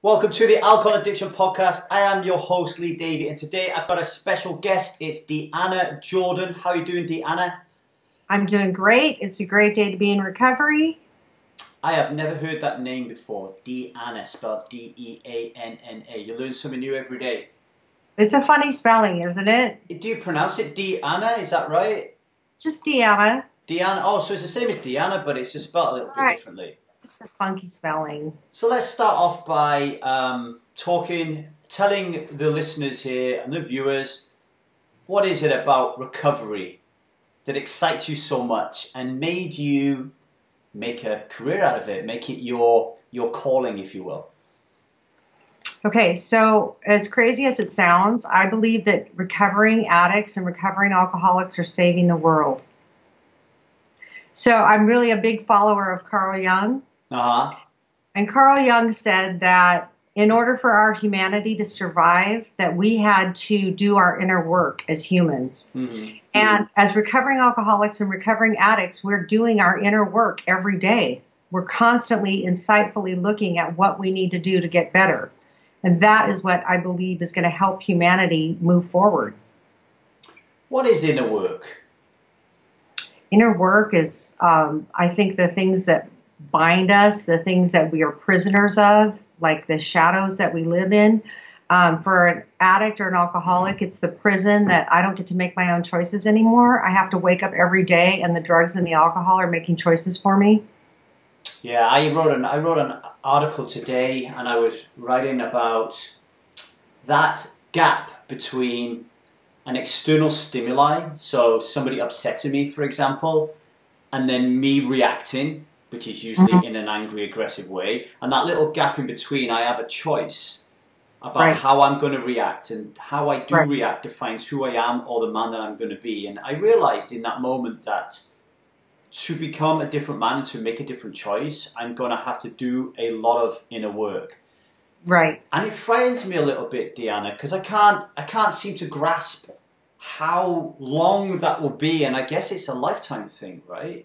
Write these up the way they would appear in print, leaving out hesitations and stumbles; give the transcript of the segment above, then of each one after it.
Welcome to the Alcohol Addiction Podcast. I am your host, Lee Davey, and today I've got a special guest. It's DeAnna Jordan. How are you doing, DeAnna? I'm doing great. It's a great day to be in recovery. I have never heard that name before. DeAnna, spelled D-E-A-N-N-A. You learn something new every day. It's a funny spelling, isn't it? Do you pronounce it DeAnna? Is that right? Just DeAnna. DeAnna. Oh, so it's the same as DeAnna, but it's just spelled a little bit differently. It's a funky spelling. So let's start off by telling the listeners here and the viewers, what is it about recovery that excites you so much and made you make a career out of it, make it your calling, if you will? Okay, so as crazy as it sounds, I believe that recovering addicts and recovering alcoholics are saving the world. So I'm really a big follower of Carl Jung. Uh-huh. And Carl Jung said that in order for our humanity to survive, that we had to do our inner work as humans. Mm-hmm. And as recovering alcoholics and recovering addicts, we're doing our inner work every day. We're constantly insightfully looking at what we need to do to get better. And that is what I believe is going to help humanity move forward. What is inner work? Inner work is, I think, the things that bind us, the things that we are prisoners of, like the shadows that we live in. For an addict or an alcoholic, it's the prison that I don't get to make my own choices anymore. I have to wake up every day and the drugs and the alcohol are making choices for me. Yeah, I wrote an article today, and I was writing about that gap between an external stimuli, so somebody upsetting me, for example, and then me reacting, which is usually in an angry, aggressive way. And that little gap in between, I have a choice about how I'm going to react, and how I do react defines who I am or the man that I'm going to be. And I realized in that moment that to become a different man, to make a different choice, I'm going to have to do a lot of inner work. Right. And it frightens me a little bit, DeAnna, because I can't seem to grasp how long that will be. And I guess it's a lifetime thing, right?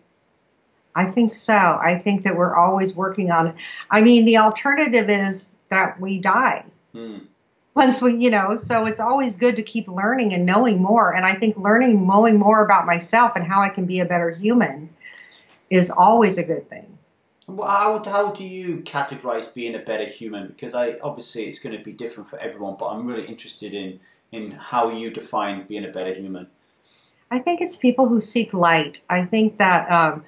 I think so. I think that we're always working on it. I mean, the alternative is that we die. Once we, so it's always good to keep learning and knowing more. And I think knowing more about myself and how I can be a better human is always a good thing. How do you categorize being a better human? Because obviously it's going to be different for everyone, but I'm really interested in how you define being a better human. I think it's people who seek light. I think that,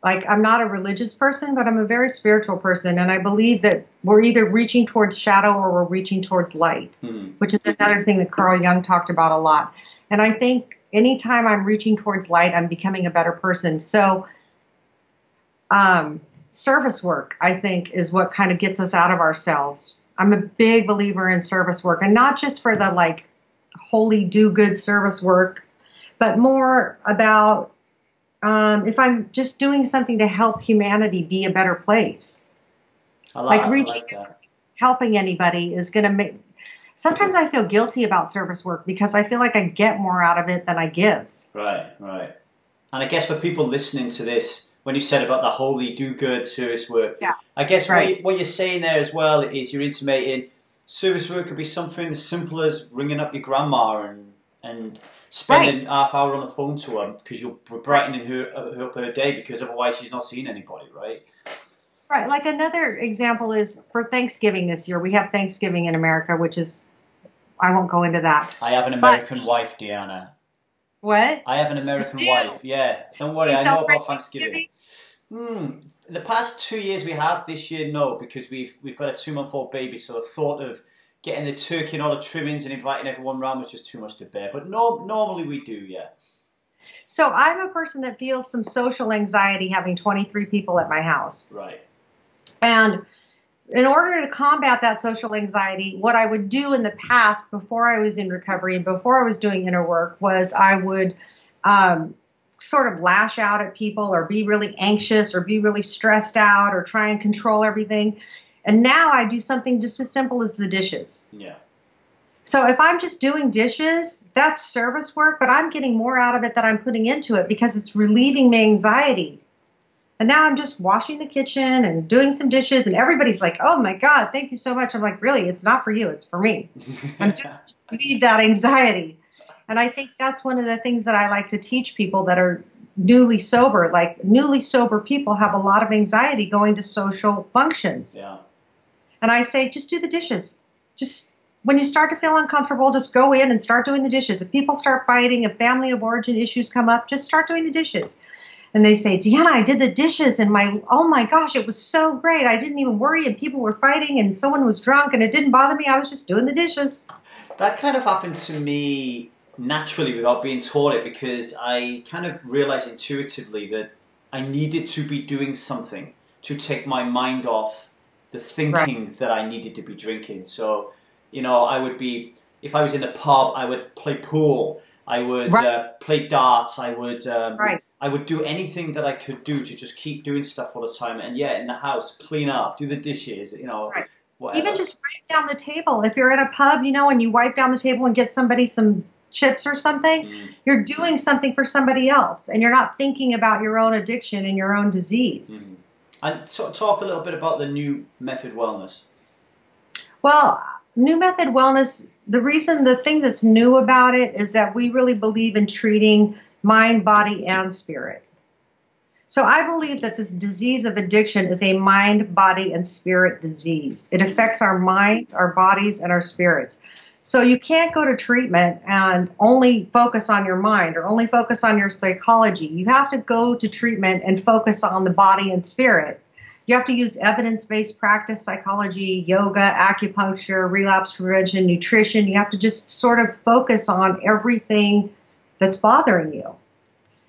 I'm not a religious person, but I'm a very spiritual person. And I believe that we're either reaching towards shadow or we're reaching towards light, which is another thing that Carl Jung talked about a lot. And I think anytime I'm reaching towards light, I'm becoming a better person. So service work, I think, is what kind of gets us out of ourselves. I'm a big believer in service work, and not just for the holy do-good service work, but more about if I'm just doing something to help humanity be a better place. Helping anybody is going to make... Sometimes I feel guilty about service work because I feel like I get more out of it than I give. Right. And I guess for people listening to this, when you said about the holy do-good service work, I guess what you're saying there as well is you're intimating service work could be something as simple as ringing up your grandma and spending half hour on the phone to her because you're brightening her up her day, because otherwise she's not seeing anybody, right? Right. Like another example is for Thanksgiving this year. We have Thanksgiving in America, which is, I won't go into that. I have an American wife, DeAnna. What? I have an American wife, yeah. Don't worry, I know about Thanksgiving. The past 2 years we have, this year no, because we've got a 2-month-old baby, so the thought of getting the turkey and all the trimmings and inviting everyone around was just too much to bear. But normally we do, yeah. So I'm a person that feels some social anxiety having 23 people at my house. Right. And in order to combat that social anxiety, what I would do in the past, before I was in recovery and before I was doing inner work, was I would sort of lash out at people or be really anxious or be really stressed out or try and control everything. And now I do something just as simple as the dishes. Yeah. So if I'm just doing dishes, that's service work, but I'm getting more out of it than I'm putting into it because it's relieving my anxiety. And now I'm just washing the kitchen and doing some dishes, and everybody's like, oh my God, thank you so much. I'm like, really, it's not for you, it's for me. I'm just relieve that anxiety. And I think that's one of the things that I like to teach people that are newly sober. Like, newly sober people have a lot of anxiety going to social functions. Yeah. And I say, just do the dishes. Just when you start to feel uncomfortable, just go in and start doing the dishes. If people start fighting, if family of origin issues come up, just start doing the dishes. And they say, DeAnna, I did the dishes, and oh my gosh, it was so great. I didn't even worry, and people were fighting, and someone was drunk, and it didn't bother me. I was just doing the dishes. That kind of happened to me naturally without being taught it, because I kind of realized intuitively that I needed to be doing something to take my mind off the thinking that I needed to be drinking. So, you know, I would be, if I was in the pub, I would play pool. I would play darts. I would do anything that I could do to just keep doing stuff all the time. And yeah, in the house, clean up, do the dishes, you know, whatever. Even just wipe down the table. If you're at a pub, you know, and you wipe down the table and get somebody some chips or something, you're doing something for somebody else. And you're not thinking about your own addiction and your own disease. And talk a little bit about the New Method Wellness. Well, New Method Wellness, the thing that's new about it is that we really believe in treating mind, body, and spirit. So I believe that this disease of addiction is a mind, body, and spirit disease. It affects our minds, our bodies, and our spirits. So you can't go to treatment and only focus on your mind or only focus on your psychology. You have to go to treatment and focus on the body and spirit. You have to use evidence-based practice, psychology, yoga, acupuncture, relapse prevention, nutrition. You have to just sort of focus on everything that's bothering you.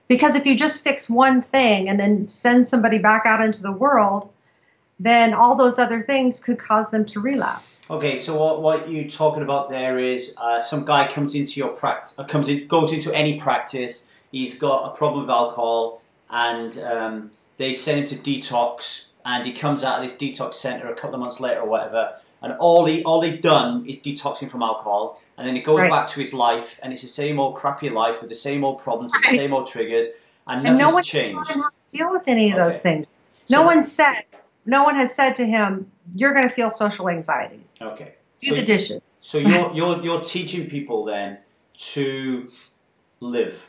Because if you just fix one thing and then send somebody back out into the world, then all those other things could cause them to relapse. Okay, so what you're talking about there is some guy comes into your practice, goes into any practice. He's got a problem with alcohol, and they send him to detox, and he comes out of this detox center a couple of months later or whatever, and all he'd done is detoxing from alcohol, and then he goes back to his life, and it's the same old crappy life with the same old problems and the same old triggers, and nothing's changed. No one's taught him how to deal with any of those things. No one has said to him, "You're going to feel social anxiety." Okay. Do the dishes. So you're teaching people then to live.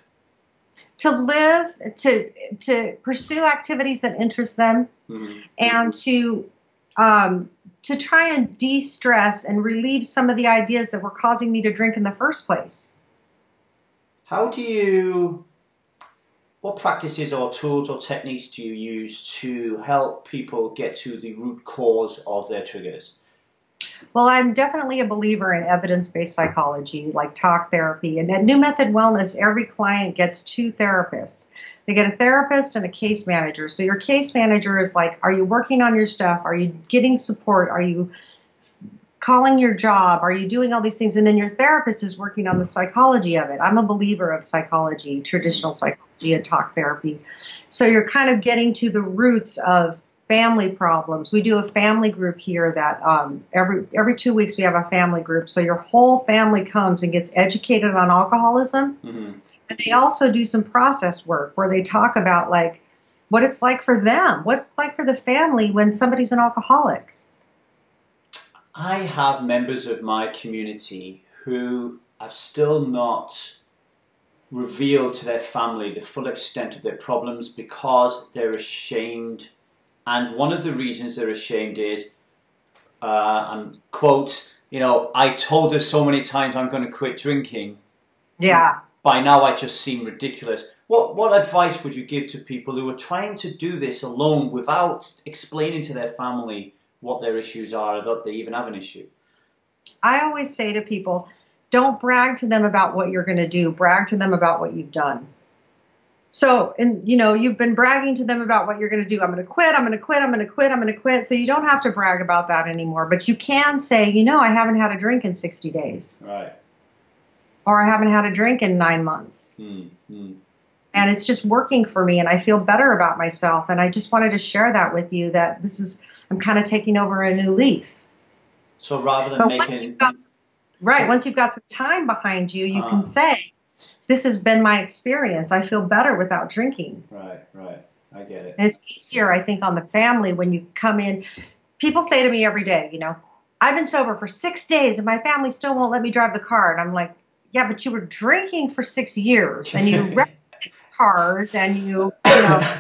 To live, to pursue activities that interest them, and to try and de-stress and relieve some of the ideas that were causing me to drink in the first place. What practices or tools or techniques do you use to help people get to the root cause of their triggers? Well, I'm definitely a believer in evidence-based psychology, like talk therapy. And at New Method Wellness, every client gets 2 therapists. They get a therapist and a case manager. So your case manager is like, are you working on your stuff? Are you getting support? Are you calling your job? Are you doing all these things? And then your therapist is working on the psychology of it. I'm a believer of psychology, traditional psychology and talk therapy. So you're kind of getting to the roots of family problems. We do a family group here that every 2 weeks we have a family group. So your whole family comes and gets educated on alcoholism. And they also do some process work where they talk about like what it's like for them, what it's like for the family when somebody's an alcoholic. I have members of my community who have still not revealed to their family the full extent of their problems because they're ashamed. And one of the reasons they're ashamed is, and quote, you know, I've told her so many times I'm going to quit drinking. Yeah. By now I just seem ridiculous. What advice would you give to people who are trying to do this alone without explaining to their family what their issues are or that they even have an issue? I always say to people, don't brag to them about what you're going to do. Brag to them about what you've done. So, and you know, you've been bragging to them about what you're going to do. I'm going to quit, I'm going to quit, I'm going to quit, I'm going to quit. So you don't have to brag about that anymore. But you can say, you know, I haven't had a drink in 60 days. Right. Or I haven't had a drink in 9 months. And it's just working for me and I feel better about myself. And I just wanted to share that with you that I'm kind of taking over a new leaf. So rather than once you've got some time behind you, you can say, this has been my experience. I feel better without drinking. Right. I get it. And it's easier, I think, on the family when you come in. People say to me every day, you know, I've been sober for 6 days and my family still won't let me drive the car. And I'm like, yeah, but you were drinking for 6 years and you wrecked 6 cars and you know.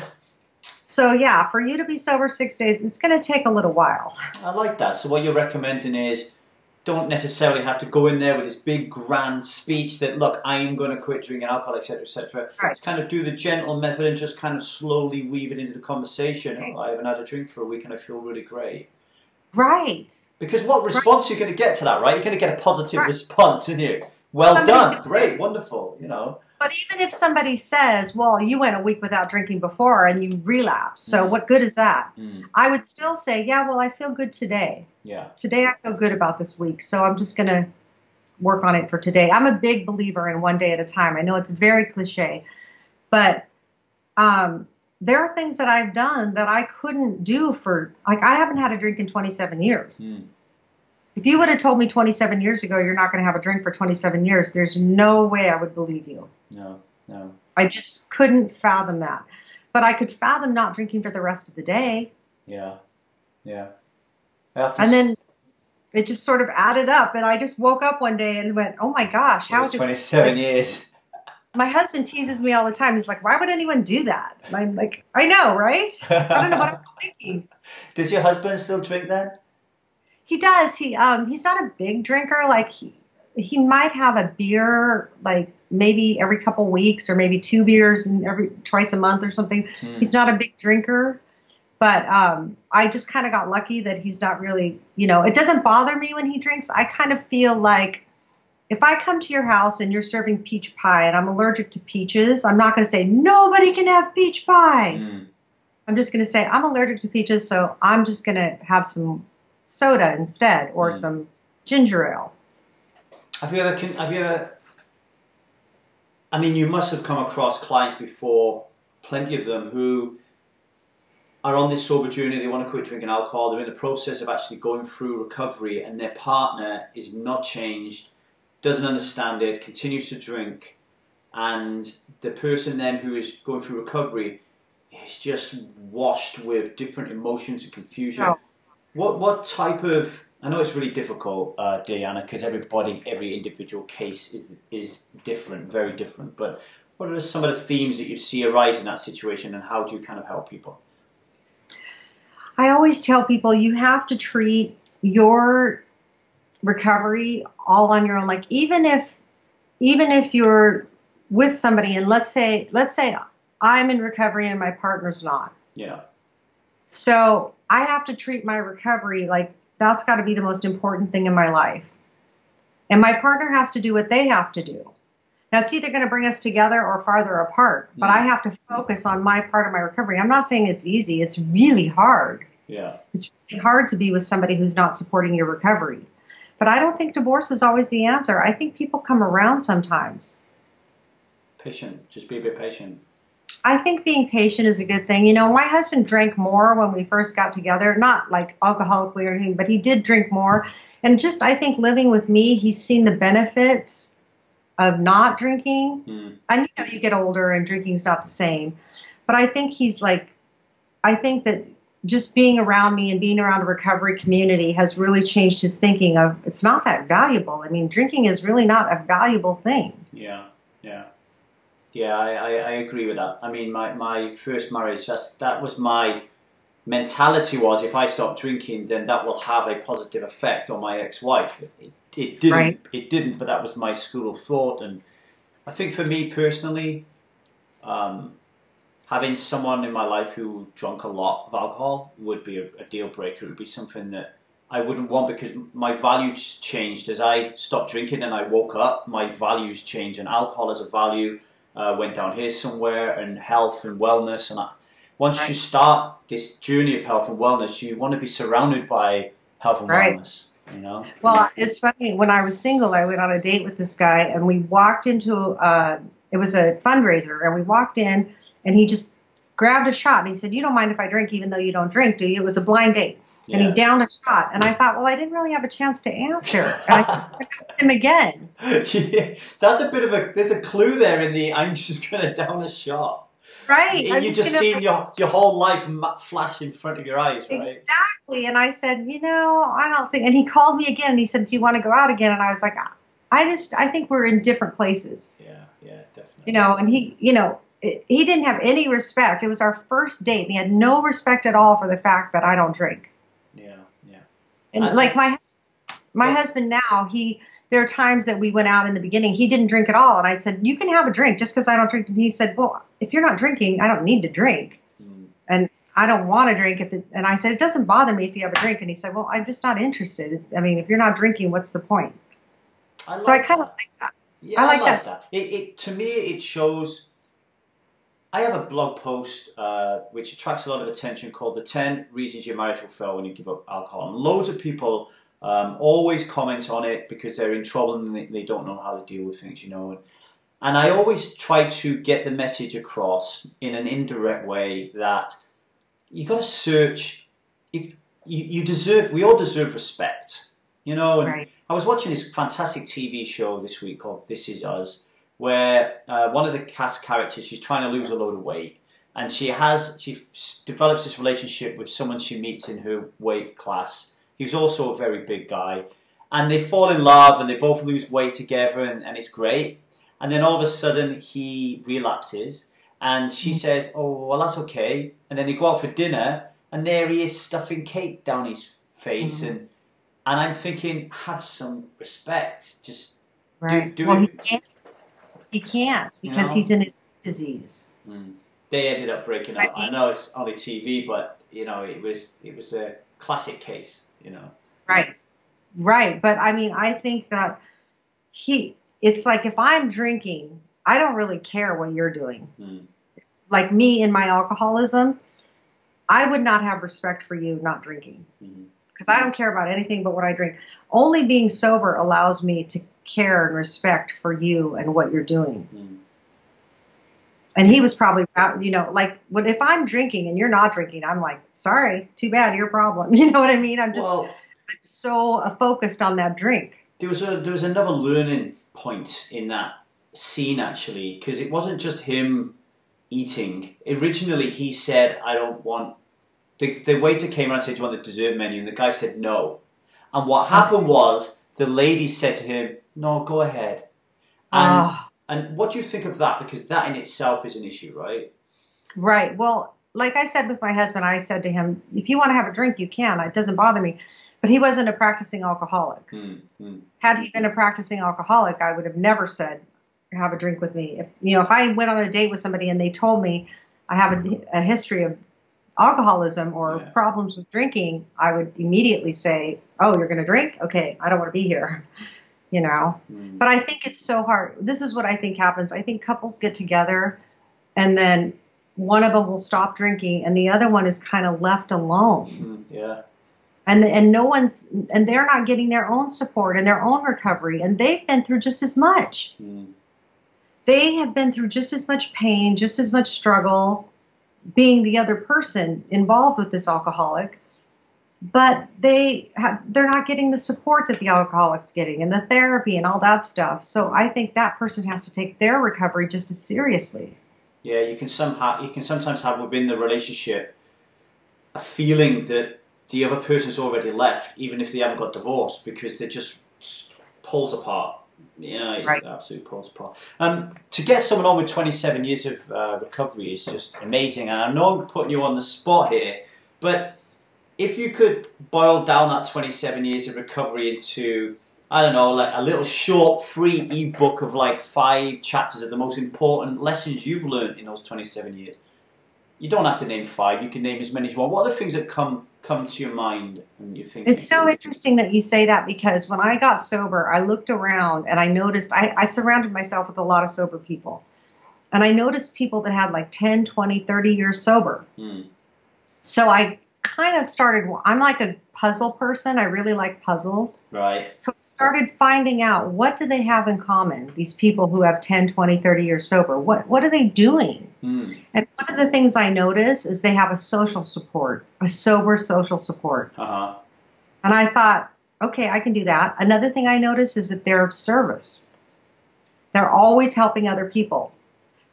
So, yeah, for you to be sober 6 days, it's going to take a little while. I like that. So what you're recommending is don't necessarily have to go in there with this big grand speech that, look, I am going to quit drinking alcohol, etc., etc. Right. It's kind of do the gentle method and just kind of slowly weave it into the conversation. Right. Oh, I haven't had a drink for a week and I feel really great. Right. Because what response are you going to get to that, right? You're going to get a positive response, isn't you? Well done, great, wonderful, you know. But even if somebody says, well, you went a week without drinking before and you relapsed, so what good is that? I would still say, yeah, well, I feel good today. Yeah. Today I feel good about this week, so I'm just going to work on it for today. I'm a big believer in one day at a time. I know it's very cliche, but there are things that I've done that I couldn't do for, like, I haven't had a drink in 27 years. If you would have told me 27 years ago you're not going to have a drink for 27 years, there's no way I would believe you. No. I just couldn't fathom that. But I could fathom not drinking for the rest of the day. Yeah. And then it just sort of added up. And I just woke up one day and went, oh my gosh. How 27 years. My husband teases me all the time. He's like, why would anyone do that? And I'm like, I know, right? I don't know what I was thinking. Does your husband still drink then? He does. He's not a big drinker. Like he might have a beer like maybe every couple weeks or maybe 2 beers and twice a month or something. He's not a big drinker, but I just kind of got lucky that he's not really, you know, it doesn't bother me when he drinks. I kind of feel like if I come to your house and you're serving peach pie and I'm allergic to peaches, I'm not going to say nobody can have peach pie. I'm just going to say I'm allergic to peaches, so I'm just going to have some soda instead, or some ginger ale. Have you ever, I mean, you must have come across clients before, plenty of them, who are on this sober journey, they want to quit drinking alcohol, they're in the process of actually going through recovery, and their partner is not changed, doesn't understand it, continues to drink, and the person then who is going through recovery is just washed with different emotions and confusion. What type of, I know it's really difficult, DeAnna, because every individual case is different, very different, but what are some of the themes that you see arise in that situation, and how do you kind of help people? I always tell people you have to treat your recovery all on your own. Like even if you're with somebody and let's say I'm in recovery and my partner's not. Yeah. So I have to treat my recovery like that's got to be the most important thing in my life. And my partner has to do what they have to do. Now, it's either going to bring us together or farther apart, but I have to focus on my part of my recovery. I'm not saying it's easy. It's really hard. Yeah. It's really hard to be with somebody who's not supporting your recovery. But I don't think divorce is always the answer. I think people come around sometimes. Patient. Just be a bit patient. I think being patient is a good thing. You know, my husband drank more when we first got together, not like alcoholically or anything, but he did drink more. And just, I think living with me, he's seen the benefits of not drinking. And, you know, you get older and drinking's not the same. But I think I think that just being around me and being around a recovery community has really changed his thinking of it's not that valuable. I mean, drinking is really not a valuable thing. Yeah, I agree with that. I mean, my first marriage, that was my mentality was if I stop drinking, then that will have a positive effect on my ex-wife. It didn't. Right. It didn't, but that was my school of thought. And I think for me personally, having someone in my life who drank a lot of alcohol would be a deal breaker. It would be something that I wouldn't want because my values changed. As I stopped drinking and I woke up, my values changed, and alcohol as a value went down here somewhere, and health and wellness. And once you start this journey of health and wellness, you want to be surrounded by health and wellness. You know? Well, it's funny. When I was single, I went on a date with this guy, and we walked into it was a fundraiser, and we walked in, and he just grabbed a shot, and he said, "You don't mind if I drink, even though you don't drink, do you?" It was a blind date. Yeah. And he downed a shot, and I thought, well, I didn't really have a chance to answer. And I asked him again. Yeah, that's a bit of there's a clue there in the I'm just going to down a shot. Right. You just seen your whole life flash in front of your eyes, right? Exactly. And I said, I don't think, and he called me again and he said, do you want to go out again? And I was like, I think we're in different places. Yeah, definitely. And he didn't have any respect. It was our first date and he had no respect at all for the fact that I don't drink. Yeah. And like my husband now, there are times that we went out in the beginning, he didn't drink at all. And I said, you can have a drink just because I don't drink. And he said, well, if you're not drinking, I don't need to drink. And I don't want to drink. And I said, it doesn't bother me if you have a drink. And he said, well, I'm just not interested. I mean, if you're not drinking, what's the point? I kind of like that. Yeah, I like that. To me, it shows. I have a blog post which attracts a lot of attention called "The 10 Reasons Your Marriage Will Fail When You Give Up Alcohol." And loads of people always comment on it because they're in trouble and they don't know how to deal with things, And I always try to get the message across in an indirect way that you got to search. We all deserve respect, And right. I was watching this fantastic TV show this week called This Is Us, where one of the cast characters, she's trying to lose a load of weight, and she develops this relationship with someone she meets in her weight class. He's also a very big guy, and they fall in love, and they both lose weight together, and it's great. And then all of a sudden, he relapses, and she says, "Oh, well, that's okay." And then they go out for dinner, and there he is stuffing cake down his face, and I'm thinking, have some respect. Just right. do well, it. He can't because he's in his disease. They ended up breaking up. I know it's only TV, but it was a classic case. Right. But I mean, I think that it's like if I'm drinking, I don't really care what you're doing. Like me in my alcoholism, I would not have respect for you not drinking. Because I don't care about anything but what I drink. Only being sober allows me to care and respect for you and what you're doing. And he was probably, like, if I'm drinking and you're not drinking, I'm like, sorry, too bad, your problem. You know what I mean? I'm so focused on that drink. There was another learning point in that scene, actually, because it wasn't just him eating. Originally, he said, I don't want... The waiter came around and said, do you want the dessert menu? And the guy said no. And what happened was the lady said to him, no, go ahead. And what do you think of that? Because that in itself is an issue, right? Right. Well, like I said with my husband, I said to him, if you want to have a drink, you can. It doesn't bother me. But he wasn't a practicing alcoholic. Had he been a practicing alcoholic, I would have never said, have a drink with me. If I went on a date with somebody and they told me I have a history of alcoholism or problems with drinking, I would immediately say, oh, you're going to drink? Okay, I don't want to be here, But I think it's so hard. This is what I think happens. I think couples get together and then one of them will stop drinking and the other one is kind of left alone. And they're not getting their own support and their own recovery, and they've been through just as much. They have been through just as much pain, just as much struggle, being the other person involved with this alcoholic, but they're not getting the support that the alcoholic's getting and the therapy and all that stuff. So I think that person has to take their recovery just as seriously. Yeah, you can sometimes have within the relationship a feeling that the other person's already left, even if they haven't got divorced, because they just pulls apart. Right. It absolutely pulls apart. To get someone on with 27 years of recovery is just amazing. And I know I'm putting you on the spot here, but if you could boil down that 27 years of recovery into, I don't know, like a little short free ebook of like 5 chapters of the most important lessons you've learned in those 27 years. You don't have to name 5. You can name as many as you want. What are the things that come to your mind and you think? It's so interesting that you say that, because when I got sober, I looked around and I noticed I surrounded myself with a lot of sober people. And I noticed people that had like 10, 20, 30 years sober. So I kind of started, I'm like a puzzle person. I really like puzzles. Right. So I started finding out, what do they have in common, these people who have 10, 20, 30 years sober? What are they doing? And one of the things I notice is they have a social support, a sober social support. And I thought, okay, I can do that. Another thing I notice is that they're of service. They're always helping other people.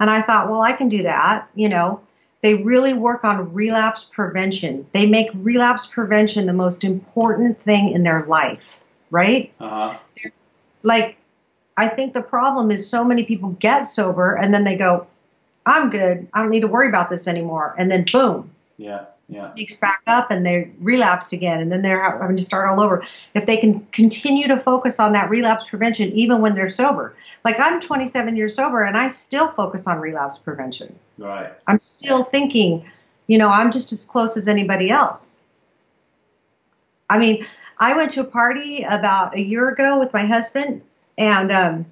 And I thought, well, I can do that. You know, they really work on relapse prevention. They make relapse prevention the most important thing in their life, right? Uh-huh. Like, I think the problem is so many people get sober and then they go, I'm good. I don't need to worry about this anymore. And then boom. Yeah. It sneaks back up and they relapsed again. And then they're having to start all over. If they can continue to focus on that relapse prevention, even when they're sober. Like, I'm 27 years sober and I still focus on relapse prevention. Right. I'm still thinking, you know, I'm just as close as anybody else. I mean, I went to a party about a year ago with my husband, and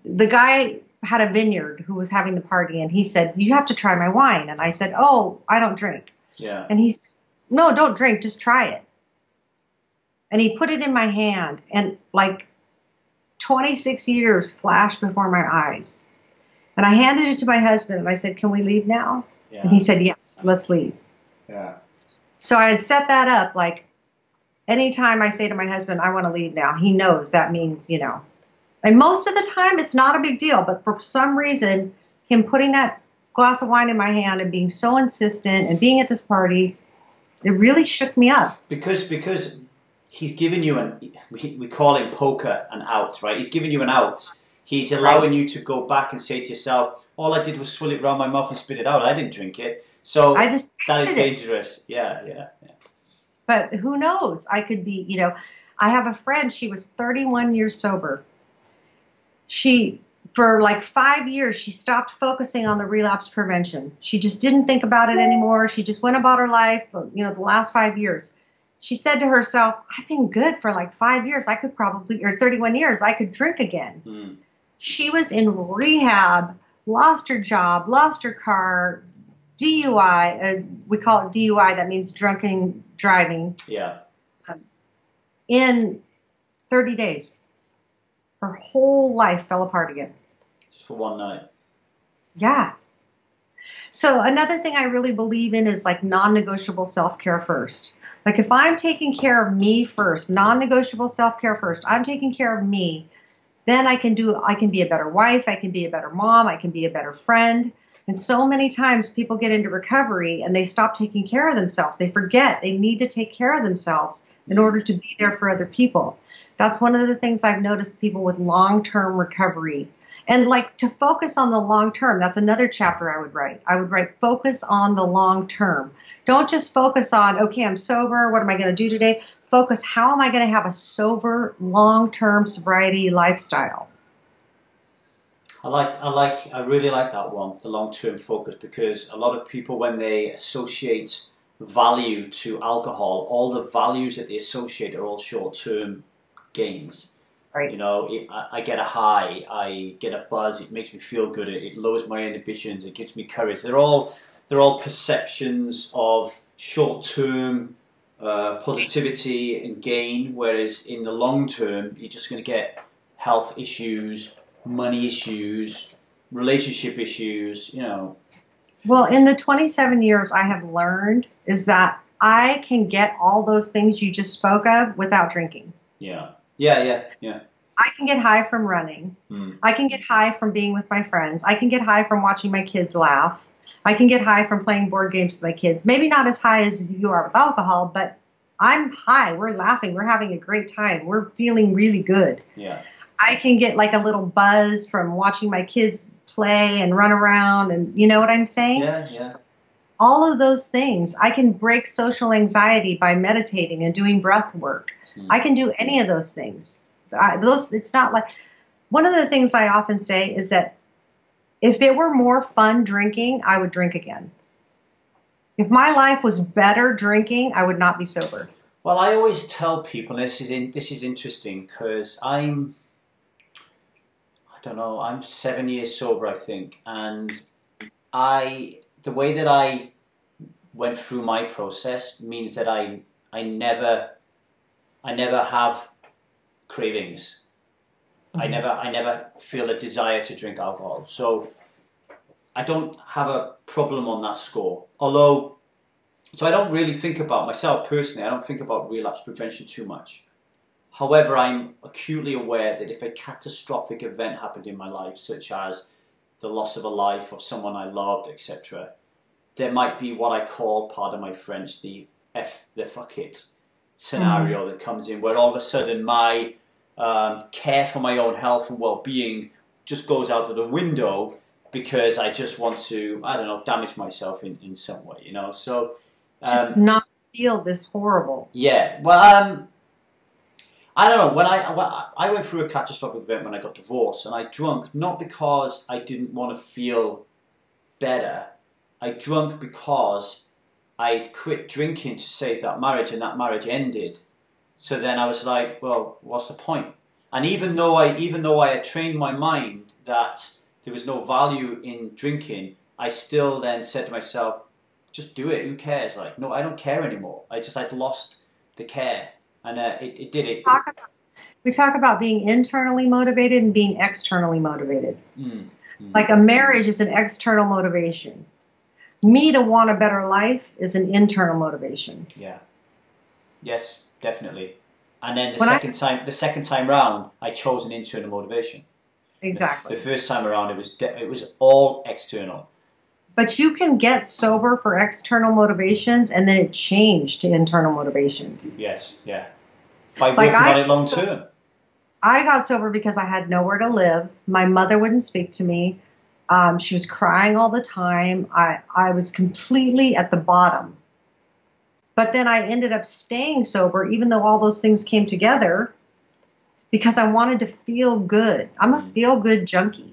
the guy had a vineyard who was having the party, and he said, you have to try my wine. And I said, oh, I don't drink. Yeah. And he's, no, don't drink, just try it. And he put it in my hand, and like 26 years flashed before my eyes. And I handed it to my husband, and I said, can we leave now? Yeah. And he said, yes, let's leave. Yeah. So I had set that up, like, anytime I say to my husband, I want to leave now, he knows that means, you know. And most of the time, it's not a big deal. But for some reason, him putting that glass of wine in my hand and being so insistent and being at this party, it really shook me up. Because he's giving you we call him poker an out, right? He's giving you an out. He's allowing you to go back and say to yourself, all I did was swill it around my mouth and spit it out. I didn't drink it. So I just that is dangerous. Yeah. But who knows? I could be, you know, I have a friend, she was 31 years sober. For like 5 years, she stopped focusing on the relapse prevention. She just didn't think about it anymore. She just went about her life, you know, the last 5 years. She said to herself, I've been good for like 5 years. I could probably, or 31 years, I could drink again. Mm. She was in rehab, lost her job, lost her car, DUI. We call it DUI. That means drunken driving. Yeah. In 30 days. Her whole life fell apart again. Just for one night. Yeah. So another thing I really believe in is like non-negotiable self-care first. Like if I'm taking care of me first, non-negotiable self-care first, I'm taking care of me, then I can be a better wife, I can be a better mom, I can be a better friend. And so many times people get into recovery and they stop taking care of themselves. They forget they need to take care of themselves in order to be there for other people. That's one of the things I've noticed people with long-term recovery. And like to focus on the long term, that's another chapter I would write. I would write focus on the long term. Don't just focus on, okay, I'm sober, what am I going to do today? Focus, how am I going to have a sober, long-term sobriety lifestyle? I really like that one, the long-term focus, because a lot of people, when they associate value to alcohol, all the values that they associate are all short-term gains. Right. You know, I get a high, I get a buzz, it makes me feel good, it lowers my inhibitions, it gives me courage. They're all perceptions of short-term positivity and gain, whereas in the long term, you're just going to get health issues, money issues, relationship issues, you know. Well, in the 27 years I have learned is that I can get all those things you just spoke of without drinking. Yeah. I can get high from running. I can get high from being with my friends. I can get high from watching my kids laugh. I can get high from playing board games with my kids. Maybe not as high as you are with alcohol, but I'm high. We're laughing. We're having a great time. We're feeling really good. Yeah. I can get like a little buzz from watching my kids play and run around, and you know what I'm saying? Yeah. So all of those things. I can break social anxiety by meditating and doing breath work. I can do any of those things. It's not like, one of the things I often say is that if it were more fun drinking, I would drink again. If my life was better drinking, I would not be sober. Well, I always tell people, this is interesting, because I'm 7 years sober, I think, and the way that I went through my process means that I never have cravings. I never feel a desire to drink alcohol. So I don't have a problem on that score. So I don't really think about myself personally. I don't think about relapse prevention too much. However, I'm acutely aware that if a catastrophic event happened in my life, such as the loss of a life of someone I loved, etc., there might be what I call, pardon my French, the fuck it scenario that comes in, where all of a sudden my care for my own health and well-being just goes out of the window because I just want to, I don't know, damage myself in some way, you know. So just not feel this horrible. Yeah, well, I don't know. When I went through a catastrophic event when I got divorced, and I drunk not because I didn't want to feel better. I drunk because I quit drinking to save that marriage, and that marriage ended. So then I was like, well, what's the point? And even though I had trained my mind that there was no value in drinking, I still then said to myself, just do it. Who cares? Like, no, I don't care anymore. I'd lost the care, and it did it. We talk about being internally motivated and being externally motivated. Like a marriage is an external motivation. Me to want a better life is an internal motivation. Yeah. Yes, definitely. And then the second time round, I chose an internal motivation. Exactly. The first time around, it was all external. But you can get sober for external motivations, and then it changed to internal motivations. Yes, yeah. By working on it long term. I got sober because I had nowhere to live. My mother wouldn't speak to me. She was crying all the time. I was completely at the bottom. But then I ended up staying sober, even though all those things came together, because I wanted to feel good. I'm a feel-good junkie.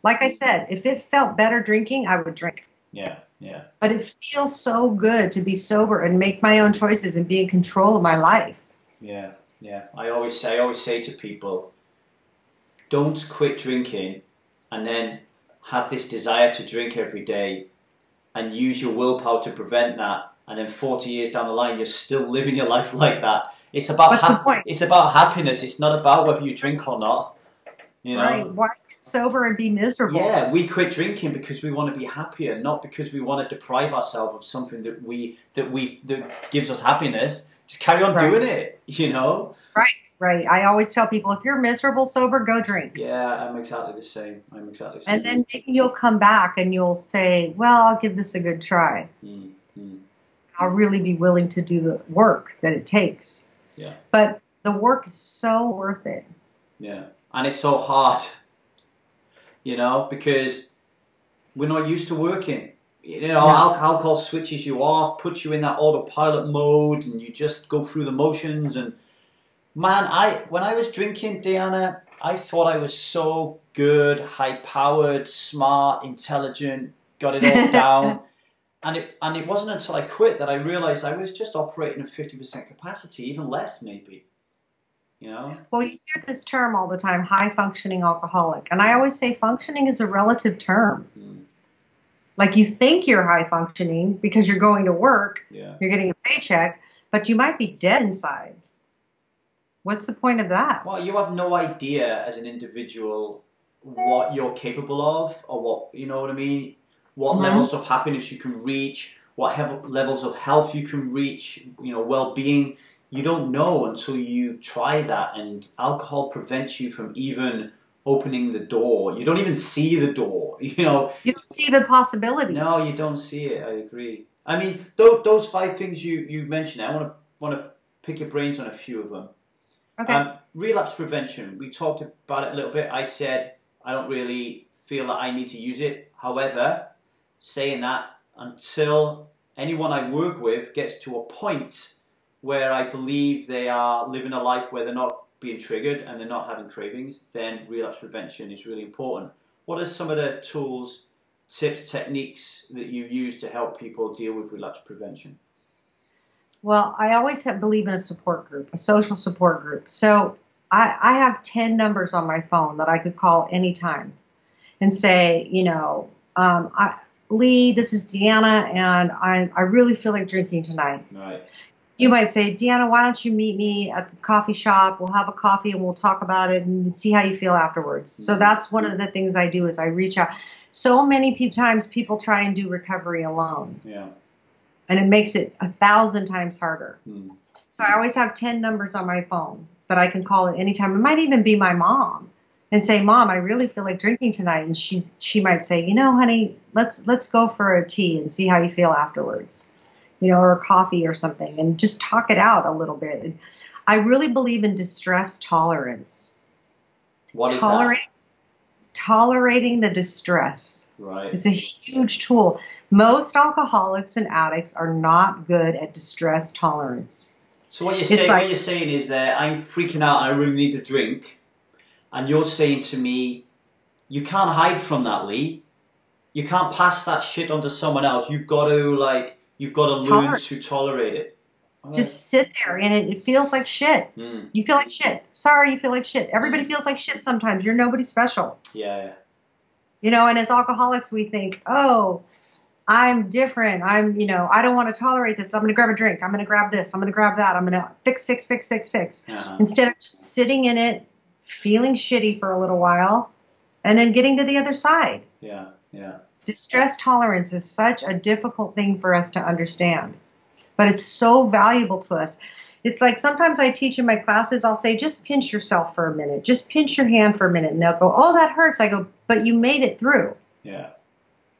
Like I said, if it felt better drinking, I would drink. Yeah, yeah. But it feels so good to be sober and make my own choices and be in control of my life. Yeah, yeah. I always say to people, don't quit drinking and then have this desire to drink every day and use your willpower to prevent that. And then 40 years down the line, you're still living your life like that. It's about it's about happiness. It's not about whether you drink or not. You know? Right. Why get sober and be miserable? Yeah, we quit drinking because we want to be happier, not because we want to deprive ourselves of something that gives us happiness. Just carry on doing it, you know? Right, right. I always tell people, if you're miserable sober, go drink. Yeah, I'm exactly the same. And then maybe you'll come back and you'll say, well, I'll give this a good try. I'll really be willing to do the work that it takes. Yeah. But the work is so worth it. Yeah. And it's so hard, you know, because we're not used to working. You know, alcohol switches you off, puts you in that autopilot mode, and you just go through the motions. And man, when I was drinking, DeAnna, I thought I was so good, high-powered, smart, intelligent, got it all down. And it wasn't until I quit that I realized I was just operating at 50% capacity, even less maybe. You know? Well, you hear this term all the time, high-functioning alcoholic. And I always say functioning is a relative term. Like you think you're high-functioning because you're going to work, you're getting a paycheck, but you might be dead inside. What's the point of that? Well, you have no idea as an individual what you're capable of or what, you know what I mean? What levels of happiness you can reach, what levels of health you can reach, you know, well-being. You don't know until you try that, and alcohol prevents you from even opening the door. You don't even see the door, you know. You don't see the possibilities. No, you don't see it. I agree. I mean, those 5 things you mentioned, I want to pick your brains on a few of them. Okay. Relapse prevention. We talked about it a little bit. I said I don't really feel that I need to use it. However, saying that, until anyone I work with gets to a point where I believe they are living a life where they're not being triggered and they're not having cravings, then relapse prevention is really important. What are some of the tools, tips, techniques that you use to help people deal with relapse prevention? Well, I always believe in a support group, a social support group. So I have 10 numbers on my phone that I could call anytime and say, you know, Lee, this is DeAnna, and I really feel like drinking tonight. Right. You might say, DeAnna, why don't you meet me at the coffee shop? We'll have a coffee and we'll talk about it and see how you feel afterwards. So that's one of the things I do is I reach out. So many times people try and do recovery alone. Yeah. And it makes it 1,000 times harder. So I always have 10 numbers on my phone that I can call at any time. It might even be my mom. and say, Mom, I really feel like drinking tonight. And she might say, you know, honey, let's go for a tea and see how you feel afterwards, you know, or a coffee or something, and just talk it out a little bit. And I really believe in distress tolerance. What is that? Tolerating the distress. Right. It's a huge tool. Most alcoholics and addicts are not good at distress tolerance. So what you're saying is that I'm freaking out and I really need a drink, and you're saying to me, you can't hide from that, Lee. You can't pass that shit on to someone else. You've got to learn to tolerate it. Just sit there, and it feels like shit. You feel like shit. Sorry, you feel like shit. Everybody feels like shit sometimes. You're nobody special. Yeah. You know, and as alcoholics, we think, oh, I'm different. I don't want to tolerate this. I'm going to grab a drink. I'm going to grab this. I'm going to grab that. I'm going to fix. Instead of just sitting in it, feeling shitty for a little while, and then getting to the other side. Yeah. Distress tolerance is such a difficult thing for us to understand. But it's so valuable to us. It's like sometimes I teach in my classes, I'll say, just pinch yourself for a minute. Just pinch your hand for a minute. And they'll go, oh, that hurts. I go, but you made it through. Yeah.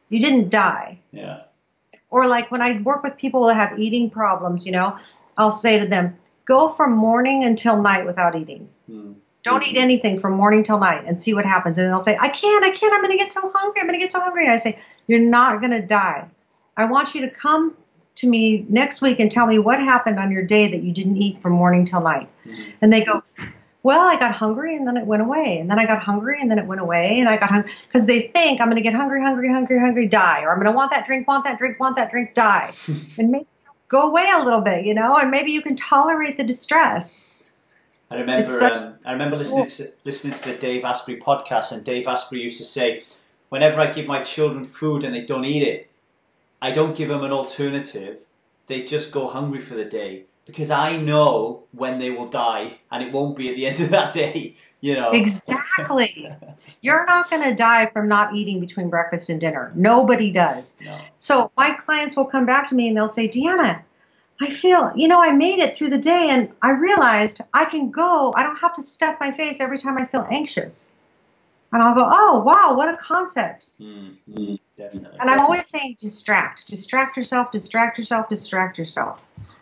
You didn't die. Yeah. Or like when I work with people that have eating problems, you know, I'll say to them, go from morning until night without eating. Don't eat anything from morning till night and see what happens. And they'll say, I can't. I'm going to get so hungry. And I say, you're not going to die. I want you to come to me next week and tell me what happened on your day that you didn't eat from morning till night. And they go, well, I got hungry and then it went away. And then I got hungry and then it went away. And I got hungry because they think I'm going to get hungry, die. Or I'm going to want that drink, die. And maybe go away a little bit, you know, and maybe you can tolerate the distress. I remember listening to the Dave Asprey podcast, and Dave Asprey used to say, whenever I give my children food and they don't eat it, I don't give them an alternative. They just go hungry for the day because I know when they will die, and it won't be at the end of that day, you know. Exactly. You're not going to die from not eating between breakfast and dinner. Nobody does. No. So my clients will come back to me and they'll say, DeAnna, I feel, you know, I made it through the day and I realized I can go. I don't have to stuff my face every time I feel anxious. And I'll go, oh, wow, what a concept. Definitely. And I'm always saying distract yourself.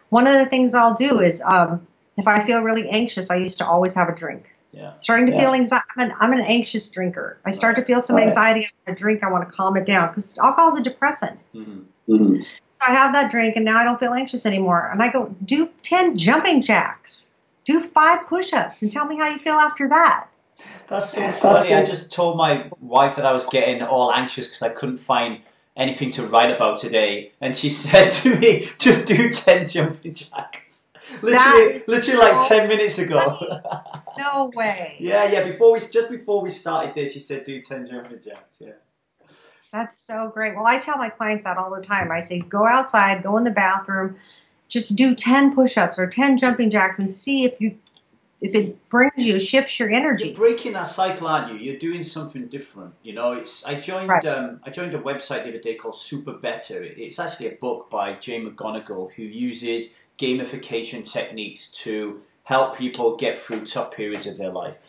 One of the things I'll do is if I feel really anxious, I used to always have a drink. Yeah. Starting to feel anxiety. I'm an anxious drinker. I start to feel some anxiety. I want a drink. I want to calm it down because alcohol is a depressant. So I have that drink and now I don't feel anxious anymore. And I go, do 10 jumping jacks. Do 5 push-ups and tell me how you feel after that. That's so funny. I just told my wife that I was getting all anxious because I couldn't find anything to write about today. And she said to me, just do 10 jumping jacks. Literally like 10 minutes ago. No way. Yeah. Just before we started this, she said do 10 jumping jacks. Yeah. That's so great. Well, I tell my clients that all the time. I say, go outside, go in the bathroom, just do 10 push-ups or 10 jumping jacks and see if it brings you, shifts your energy. You're breaking that cycle, aren't you? You're doing something different. You know, I joined a website the other day called Super Better. It's actually a book by Jay McGonigal who uses gamification techniques to help people get through tough periods of their life.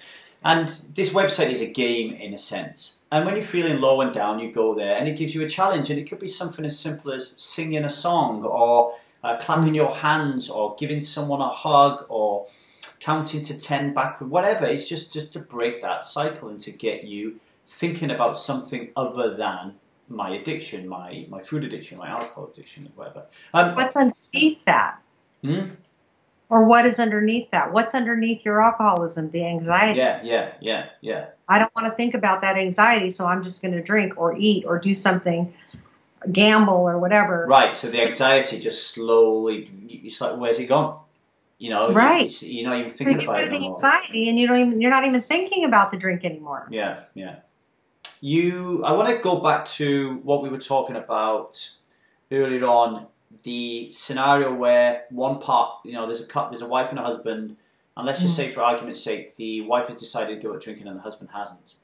And this website is a game in a sense. And when you're feeling low and down, you go there and it gives you a challenge. And it could be something as simple as singing a song or clapping your hands or giving someone a hug or counting to 10 backward, whatever. It's just to break that cycle and to get you thinking about something other than my addiction, my food addiction, my alcohol addiction, whatever. What's underneath that? Or what is underneath that? What's underneath your alcoholism? The anxiety. Yeah. I don't want to think about that anxiety, so I'm just going to drink or eat or do something, gamble or whatever. Right, so the anxiety just slowly, it's like, where's it gone? You know, right. You're not even thinking about it So you get rid of the anymore. anxiety and you're not even thinking about the drink anymore. Yeah. I want to go back to what we were talking about earlier on, the scenario where one part, you know, there's a wife and a husband, and let's just say for argument's sake, the wife has decided to go out drinking and the husband hasn't.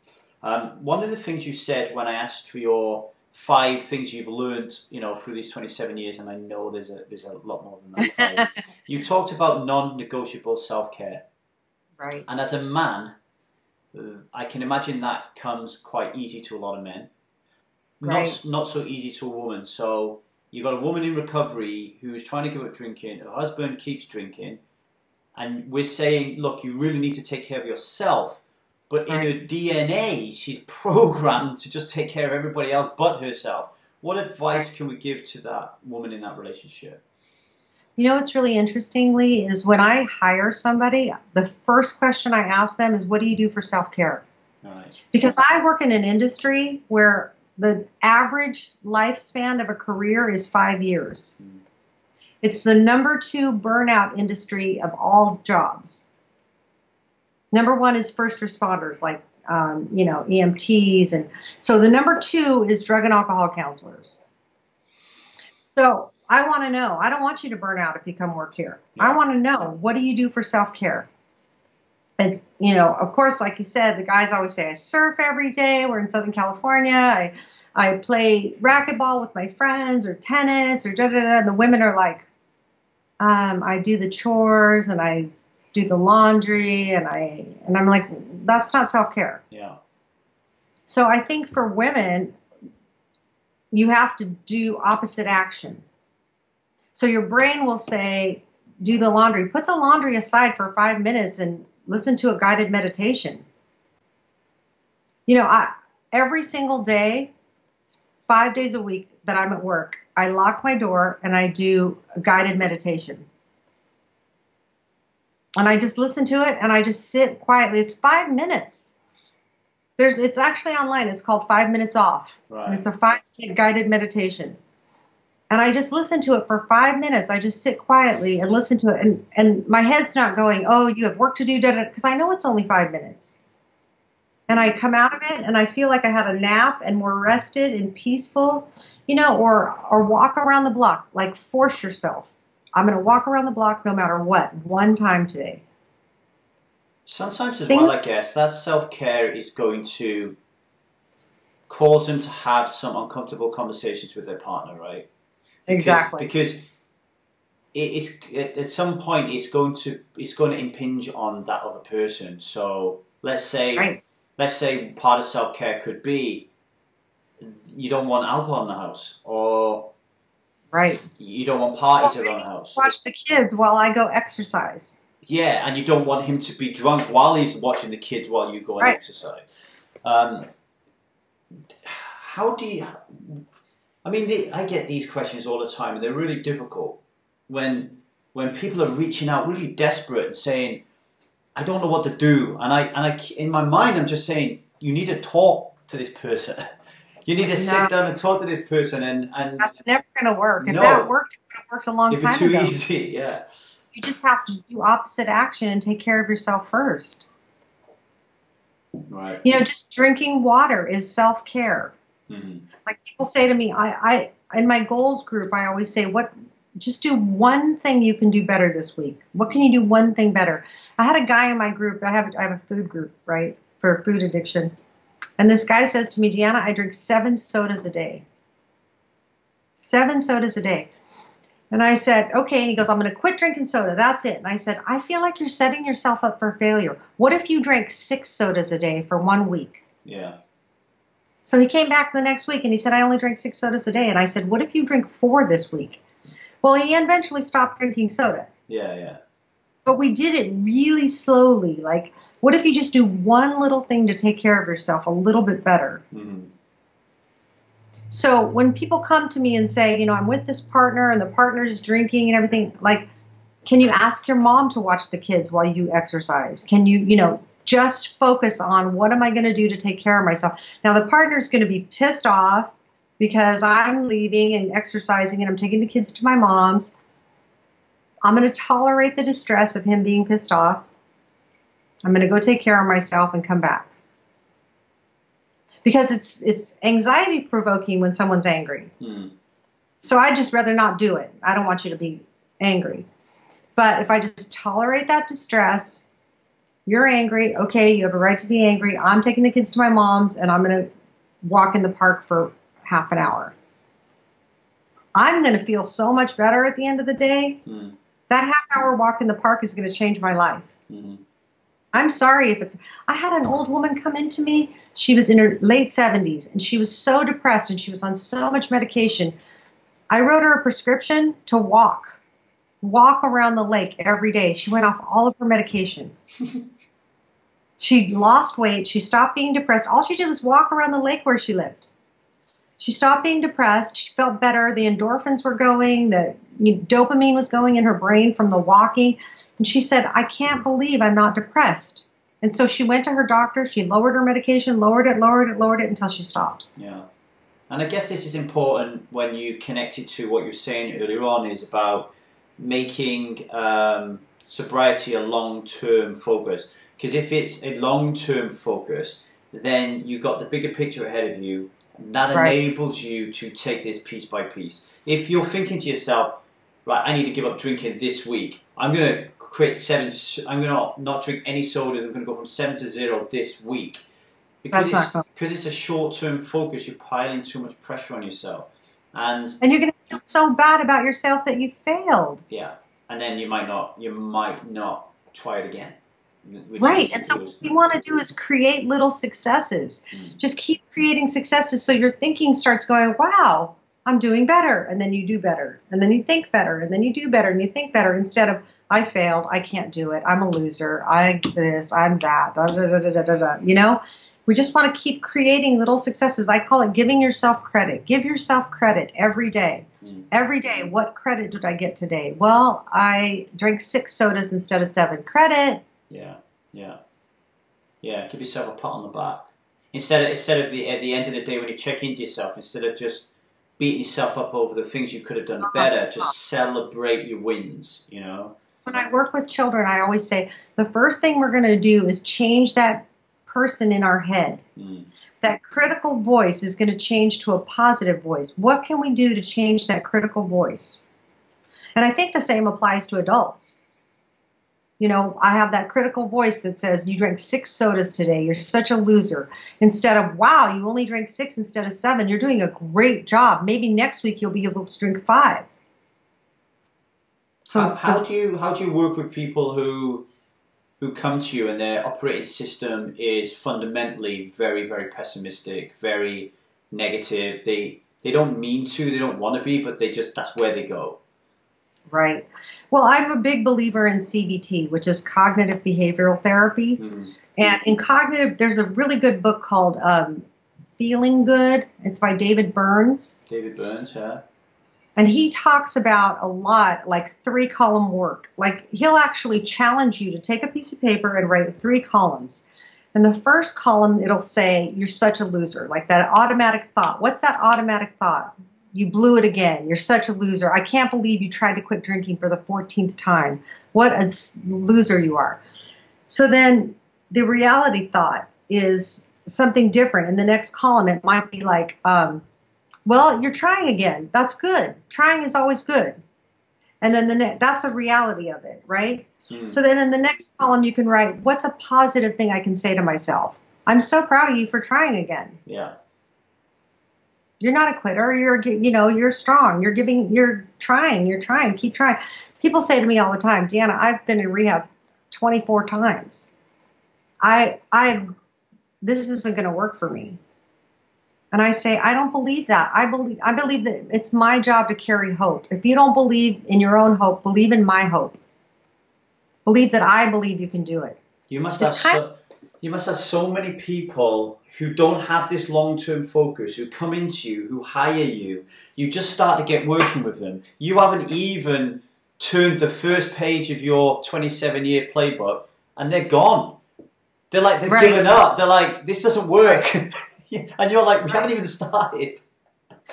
One of the things you said when I asked for your 5 things you've learned, you know, through these 27 years, and I know there's a lot more than that. You talked about non-negotiable self-care. Right. And as a man, I can imagine that comes quite easy to a lot of men. Right. Not so easy to a woman. So you've got a woman in recovery who's trying to give up drinking. Her husband keeps drinking. And we're saying, look, you really need to take care of yourself. But in her DNA, she's programmed to just take care of everybody else but herself. What advice can we give to that woman in that relationship? You know what's really interestingly is when I hire somebody, the first question I ask them is, what do you do for self-care? All right. Because I work in an industry where the average lifespan of a career is 5 years. Mm. It's the number 2 burnout industry of all jobs. Number 1 is first responders, like, EMTs. And so the number 2 is drug and alcohol counselors. So I want to know, I don't want you to burn out if you come work here. Yeah. I want to know, what do you do for self-care? It's, of course, like you said, the guys always say, I surf every day. We're in Southern California. I play racquetball with my friends, or tennis, or da-da-da. And the women are like, I do the chores, and I do the laundry, and I'm like, that's not self-care. Yeah. So I think for women, you have to do opposite action. So your brain will say, do the laundry. Put the laundry aside for 5 minutes and listen to a guided meditation. Every single day, 5 days a week that I'm at work, I lock my door and I do a guided meditation. And I just listen to it and I just sit quietly. It's 5 minutes. It's actually online. It's called 5 Minutes Off. Right. And it's a 5-minute guided meditation. And I just listen to it for 5 minutes. I just sit quietly and listen to it. And my head's not going, oh, you have work to do, because I know it's only 5 minutes. And I come out of it and I feel like I had a nap and more rested and peaceful, or walk around the block. Like, force yourself. I'm going to walk around the block no matter what, one time today. Sometimes as well, I guess, that self-care is going to cause them to have some uncomfortable conversations with their partner, right? Exactly. Because it's at some point it's going to impinge on that other person. So let's say part of self-care could be you don't want alcohol in the house, or you don't want parties around the house. Watch the kids while I go exercise. Yeah, and you don't want him to be drunk while he's watching the kids while you go and exercise. How do you... I mean, I get these questions all the time, and they're really difficult. When people are reaching out really desperate and saying, I don't know what to do. And I in my mind, I'm just saying, you need to talk to this person. You need to sit down and talk to this person. And that's never going to work. If that worked, it would have worked a long time ago. It'd be too easy, yeah. You just have to do opposite action and take care of yourself first. Right. Just drinking water is self-care. Mm-hmm. Like, people say to me, I in my goals group, I always say, just do one thing you can do better this week. What can you do one thing better? I had a guy in my group. I have a food group, right, for food addiction. And this guy says to me, DeAnna, I drink 7 sodas a day. 7 sodas a day. And I said, okay. And he goes, I'm going to quit drinking soda. That's it. And I said, I feel like you're setting yourself up for failure. What if you drank 6 sodas a day for 1 week? Yeah. So he came back the next week and he said, I only drank 6 sodas a day. And I said, what if you drink 4 this week? Well, he eventually stopped drinking soda. Yeah, yeah. But we did it really slowly. Like, what if you just do one little thing to take care of yourself a little bit better? Mm-hmm. So when people come to me and say, I'm with this partner and the partner's drinking and everything, like, can you ask your mom to watch the kids while you exercise? Can you, just focus on what am I going to do to take care of myself? Now, the partner's going to be pissed off because I'm leaving and exercising and I'm taking the kids to my mom's. I'm going to tolerate the distress of him being pissed off. I'm going to go take care of myself and come back. Because it's anxiety provoking when someone's angry. Mm. So I'd just rather not do it. I don't want you to be angry. But if I just tolerate that distress, you're angry. Okay, you have a right to be angry. I'm taking the kids to my mom's and I'm going to walk in the park for half an hour. I'm going to feel so much better at the end of the day. Mm. That half-hour walk in the park is going to change my life. Mm-hmm. I'm sorry if it's, I had an old woman come into me. She was in her late 70s and she was so depressed and she was on so much medication. I wrote her a prescription to walk around the lake every day. She went off all of her medication. She lost weight. She stopped being depressed. All she did was walk around the lake where she lived. She stopped being depressed. She felt better. The endorphins were going. The dopamine was going in her brain from the walking. And she said, I can't believe I'm not depressed. And so she went to her doctor. She lowered her medication, lowered it until she stopped. Yeah. And I guess this is important when you connect it to what you were saying earlier on, is about making sobriety a long-term focus. Because if it's a long-term focus, then you've got the bigger picture ahead of you. And that enables you to take this piece by piece. If you're thinking to yourself, right, I need to give up drinking this week. I'm going to quit I'm going to not drink any sodas. I'm going to go from 7 to 0 this week. Because it's a short-term focus, you're piling too much pressure on yourself. And you're going to feel so bad about yourself that you failed. Yeah. And then you might not try it again. Right. And so what you want to do is create little successes. Just keep creating successes so your thinking starts going, wow, I'm doing better. And then you do better. And then you think better. And then you do better. And you think better instead of, I failed. I can't do it. I'm a loser. I'm this. I'm that. Da, da, da, da, da, da. You know, we just want to keep creating little successes. I call it giving yourself credit. Give yourself credit every day. Every day. What credit did I get today? Well, I drank 6 sodas instead of 7. Credit. Yeah. Give yourself a pat on the back. Instead of at the end of the day when you check into yourself, instead of just beating yourself up over the things you could have done better, just celebrate your wins, you know. When I work with children, I always say the first thing we're going to do is change that person in our head. That critical voice is going to change to a positive voice. What can we do to change that critical voice? And I think the same applies to adults. You know, I have that critical voice that says, you drank 6 sodas today. You're such a loser. Instead of, wow, you only drank 6 instead of 7. You're doing a great job. Maybe next week you'll be able to drink 5. So how do you work with people who come to you and their operating system is fundamentally very, very pessimistic, very negative? They don't mean to, they don't want to be, but that's where they go. Right. Well, I'm a big believer in CBT, which is cognitive behavioral therapy. And in cognitive, there's a really good book called Feeling Good. It's by David Burns. David Burns, yeah. And he talks about a lot, like 3-column work. Like he'll actually challenge you to take a piece of paper and write 3 columns. And the first column, it'll say, you're such a loser, like that automatic thought. What's that automatic thought? You blew it again. You're such a loser. I can't believe you tried to quit drinking for the 14th time. What a loser you are. So then the reality thought is something different. In the next column, it might be like, well, you're trying again. That's good. Trying is always good. And then that's a reality of it, right? So then in the next column, you can write, what's a positive thing I can say to myself? I'm so proud of you for trying again. Yeah. You're not a quitter. You're strong. You're trying. Keep trying. People say to me all the time, DeAnna, I've been in rehab 24 times. This isn't going to work for me. And I say, I don't believe that. I believe that it's my job to carry hope. If you don't believe in your own hope, believe in my hope. Believe that I believe you can do it. You must have so many people who don't have this long-term focus, who come into you, who hire you. You just start to get working with them. You haven't even turned the first page of your 27-year playbook, and they're gone. They're like, they've given up. They're like, this doesn't work. And you're like, we haven't even started.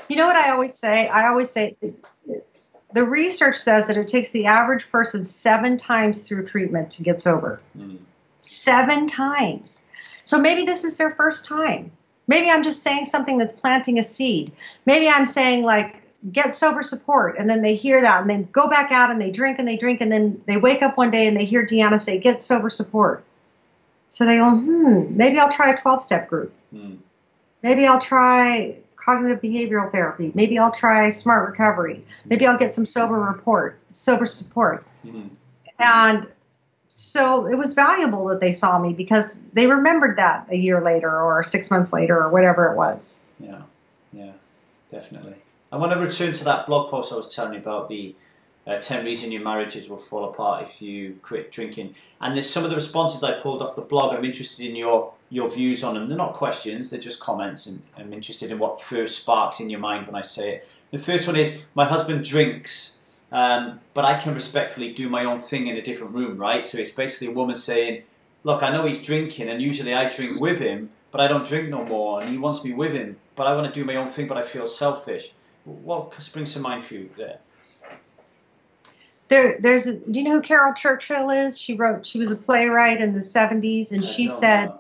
You know what I always say? I always say, the research says that it takes the average person 7 times through treatment to get sober. 7 times. So maybe this is their first time. Maybe I'm just saying something that's planting a seed. Maybe I'm saying like, get sober support. And then they hear that and then go back out and they drink. And then they wake up one day and they hear DeAnna say, get sober support. So they go, maybe I'll try a 12-step group. Maybe I'll try cognitive behavioral therapy. Maybe I'll try smart recovery. Maybe I'll get some sober support. And So it was valuable that they saw me because they remembered that a year later or 6 months later or whatever it was. Yeah, yeah, definitely. I want to return to that blog post I was telling you about, the 10 reasons your marriages will fall apart if you quit drinking. And there's some of the responses I pulled off the blog. I'm interested in your views on them. They're not questions, they're just comments, and I'm interested in what first sparks in your mind when I say it. The first one is, my husband drinks, but I can respectfully do my own thing in a different room, right? So it's basically a woman saying, look, I know he's drinking, and usually I drink with him, but I don't drink no more, and he wants me with him, but I want to do my own thing, but I feel selfish. What springs to mind for you there? Do you know who Carol Churchill is? She was a playwright in the 70s, and she said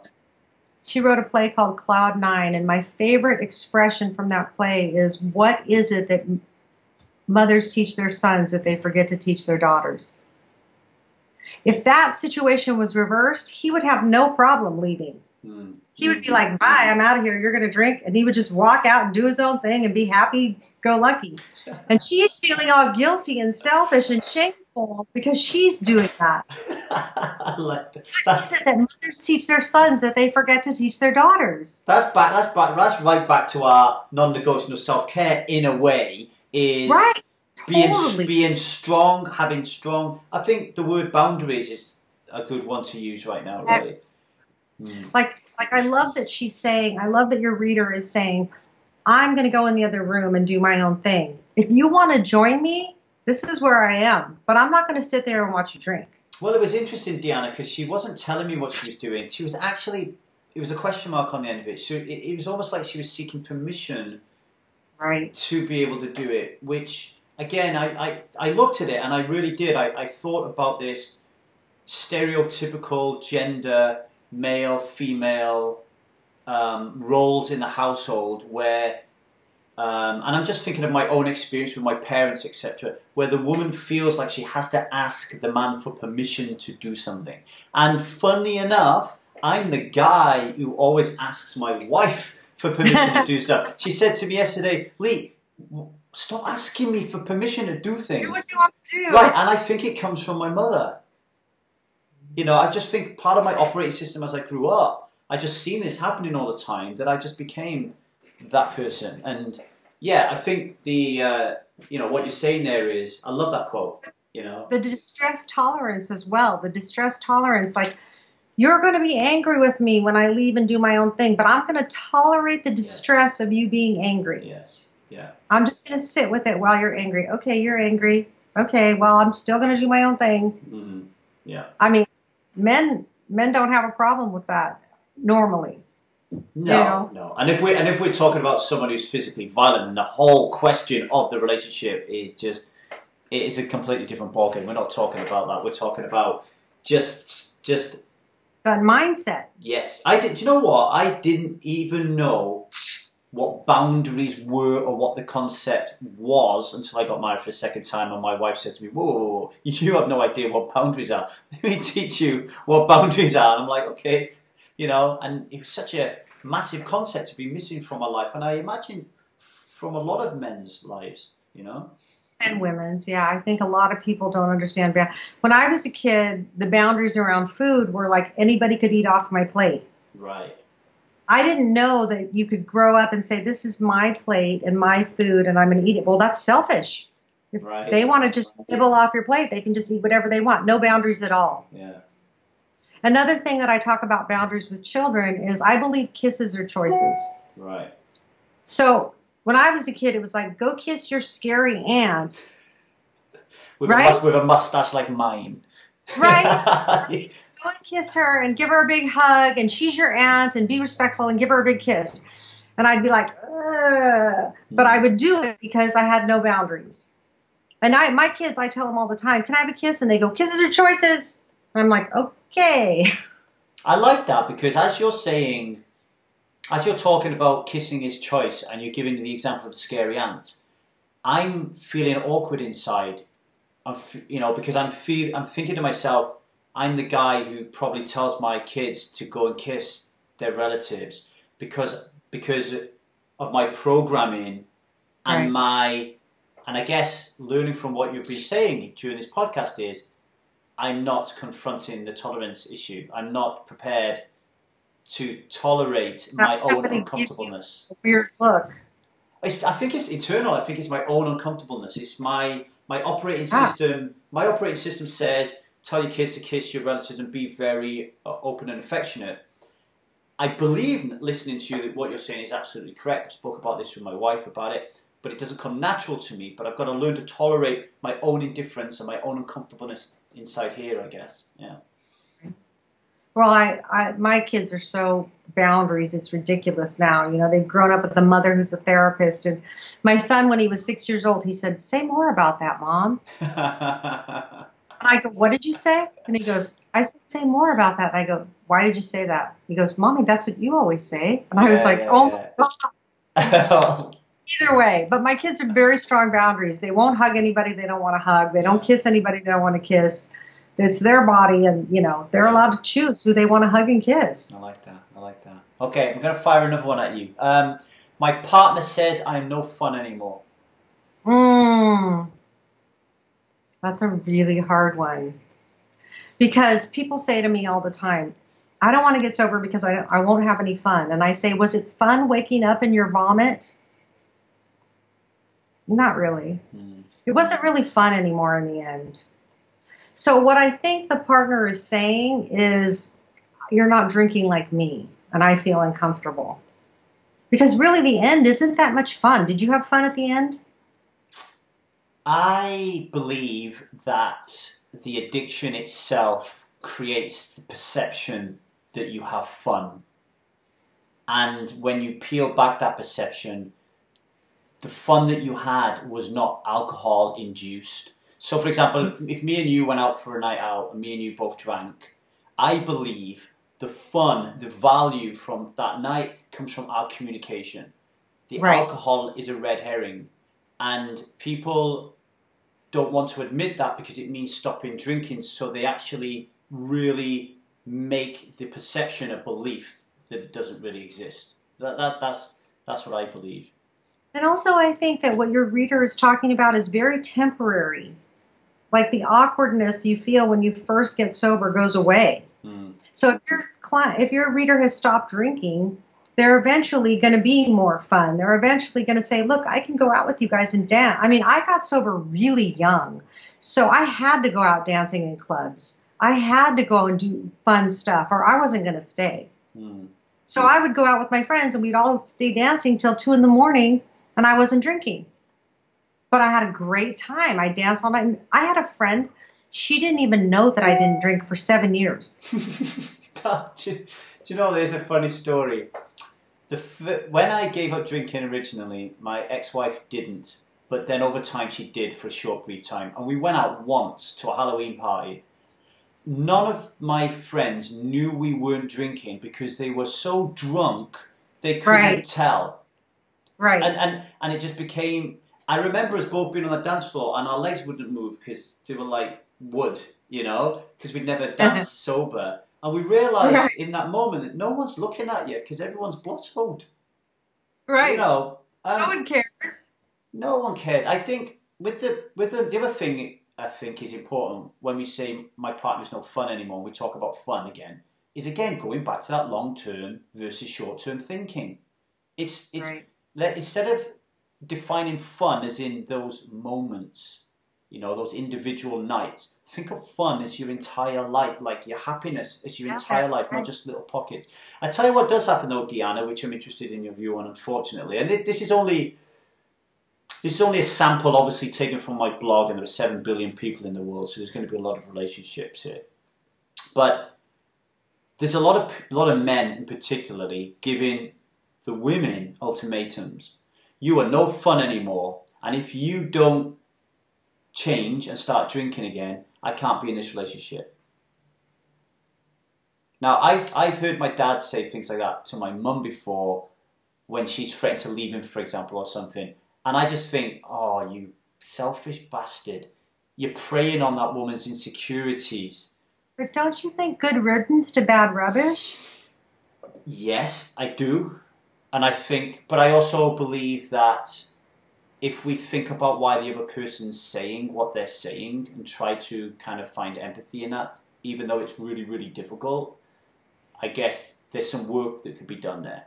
she wrote a play called Cloud Nine, and my favorite expression from that play is, what is it that mothers teach their sons that they forget to teach their daughters? If that situation was reversed, he would have no problem leaving. He would be like, bye, I'm out of here, you're going to drink, and he would just walk out and do his own thing and be happy-go-lucky. And she's feeling all guilty and selfish and shameful because she's doing that. I like that. She said that mothers teach their sons that they forget to teach their daughters. That's right back to our non-negotiable self-care in a way, is right. Being strong, having strong. I think the word boundaries is a good one to use right now, right? Yes. Like I love that she's saying, I love that your reader is saying, I'm going to go in the other room and do my own thing. If you want to join me, this is where I am. But I'm not going to sit there and watch you drink. Well, it was interesting, DeAnna, because she wasn't telling me what she was doing. She was actually, it was a question mark on the end of it. So it was almost like she was seeking permission, right, to be able to do it, which, again, I looked at it and I really did. I thought about this stereotypical gender, male, female roles in the household where, and I'm just thinking of my own experience with my parents, etc., where the woman feels like she has to ask the man for permission to do something. And funny enough, I'm the guy who always asks my wife for permission to do stuff. She said to me yesterday, Lee, stop asking me for permission to do things. Do what you want to do. Right, and I think it comes from my mother. You know, I just think part of my operating system as I grew up, I just seen this happening all the time, that I just became that person. And yeah, I think the, you know, what you're saying there is, I love that quote, you know. The distress tolerance as well. The distress tolerance, like, you're going to be angry with me when I leave and do my own thing, but I'm going to tolerate the distress of you being angry. Yes, yeah. I'm just going to sit with it while you're angry. Okay, you're angry. Okay, well, I'm still going to do my own thing. Mm-hmm. Yeah. I mean, men don't have a problem with that normally. No, no. And if we're talking about someone who's physically violent, and the whole question of the relationship it is a completely different ballgame. We're not talking about that. We're talking about just that mindset. Yes, I did. Do you know what? I didn't even know what boundaries were or what the concept was until I got married for the second time, and my wife said to me, "Whoa, you have no idea what boundaries are. Let me teach you what boundaries are." And I'm like, okay. You know, and it was such a massive concept to be missing from my life, and I imagine from a lot of men's lives, you know. And women's, yeah. I think a lot of people don't understand. When I was a kid, the boundaries around food were like anybody could eat off my plate. Right. I didn't know that you could grow up and say, this is my plate and my food and I'm going to eat it. Well, that's selfish. If they want to just nibble off your plate, they can just eat whatever they want. No boundaries at all. Yeah. Another thing that I talk about boundaries with children is I believe kisses are choices. Right. So when I was a kid, it was like, go kiss your scary aunt. With right? With a mustache like mine. Right? Go and kiss her and give her a big hug, and she's your aunt, and be respectful and give her a big kiss. And I'd be like, ugh. But I would do it because I had no boundaries. And my kids, I tell them all the time, can I have a kiss? And they go, kisses are choices. And I'm like, okay. I like that because as you're saying, as you're talking about kissing is choice and you're giving the example of the scary aunt, I'm feeling awkward inside. Because I'm thinking to myself, I'm the guy who probably tells my kids to go and kiss their relatives because of my programming and and I guess learning from what you've been saying during this podcast is I'm not confronting the tolerance issue. I'm not prepared to tolerate my own uncomfortableness. A weird look. I think it's internal. I think it's my own uncomfortableness. It's my operating system. My operating system says, tell your kids to kiss your relatives and be very open and affectionate. I believe, listening to you, that what you're saying is absolutely correct. I spoke about this with my wife about it, but it doesn't come natural to me. But I've got to learn to tolerate my own indifference and my own uncomfortableness inside here, I guess. Yeah. Well, my kids are so boundaries. It's ridiculous now. You know, they've grown up with a mother who's a therapist. And my son, when he was 6 years old, he said, say more about that, Mom. And I go, what did you say? And he goes, I said, say more about that. And I go, why did you say that? He goes, Mommy, that's what you always say. And I was like, my God. Either way. But my kids are very strong boundaries. They won't hug anybody they don't want to hug. They don't kiss anybody they don't want to kiss. It's their body, and, you know, they're allowed to choose who they want to hug and kiss. I like that. I like that. Okay, I'm going to fire another one at you. My partner says I'm no fun anymore. That's a really hard one. Because people say to me all the time, I don't want to get sober because I won't have any fun. And I say, was it fun waking up in your vomit? Not really. It wasn't really fun anymore in the end. So what I think the partner is saying is, you're not drinking like me, and I feel uncomfortable. Because really the end isn't that much fun. Did you have fun at the end? I believe that the addiction itself creates the perception that you have fun. And when you peel back that perception, the fun that you had was not alcohol induced. So, for example, if me and you went out for a night out and me and you both drank, I believe the fun, the value from that night comes from our communication. The alcohol is a red herring. And people don't want to admit that because it means stopping drinking. So they actually really make the perception a belief that it doesn't really exist. That's what I believe. And also I think that what your reader is talking about is very temporary. Like the awkwardness you feel when you first get sober goes away. So if your reader has stopped drinking, they're eventually going to be more fun. They're eventually going to say, look, I can go out with you guys and dance. I mean, I got sober really young, so I had to go out dancing in clubs. I had to go and do fun stuff, or I wasn't going to stay. So I would go out with my friends, and we'd all stay dancing till 2 in the morning, and I wasn't drinking. But I had a great time. I danced all night. I had a friend, she didn't even know that I didn't drink for 7 years. Do you know, there's a funny story. When I gave up drinking originally, my ex-wife didn't. But then over time she did for a short brief time. And we went out once to a Halloween party. None of my friends knew we weren't drinking because they were so drunk they couldn't tell. And it just became... I remember us both being on the dance floor and our legs wouldn't move because they were like wood, you know, because we'd never danced sober. And we realised in that moment that no one's looking at you because everyone's blottoed. You know, no one cares. No one cares. I think with the other thing I think is important when we say my partner's no fun anymore, we talk about fun again, is again going back to that long-term versus short-term thinking. It's instead of defining fun as in those moments, you know, those individual nights, think of fun as your entire life, like your happiness as your entire life, not just little pockets. I tell you what does happen though, DeAnna, which I'm interested in your view on, unfortunately, and this is only a sample, obviously taken from my blog, and there are 7 billion people in the world, so there's going to be a lot of relationships here. But there's a lot of men, particularly, giving the women ultimatums. You are no fun anymore, and if you don't change and start drinking again, I can't be in this relationship. Now, I've heard my dad say things like that to my mum before when she's threatened to leave him, for example, or something. And I just think, oh, you selfish bastard. You're preying on that woman's insecurities. But don't you think good riddance to bad rubbish? Yes, I do. And I think, but I also believe that if we think about why the other person's saying what they're saying and try to kind of find empathy in that, even though it's really, really difficult, I guess there's some work that could be done there.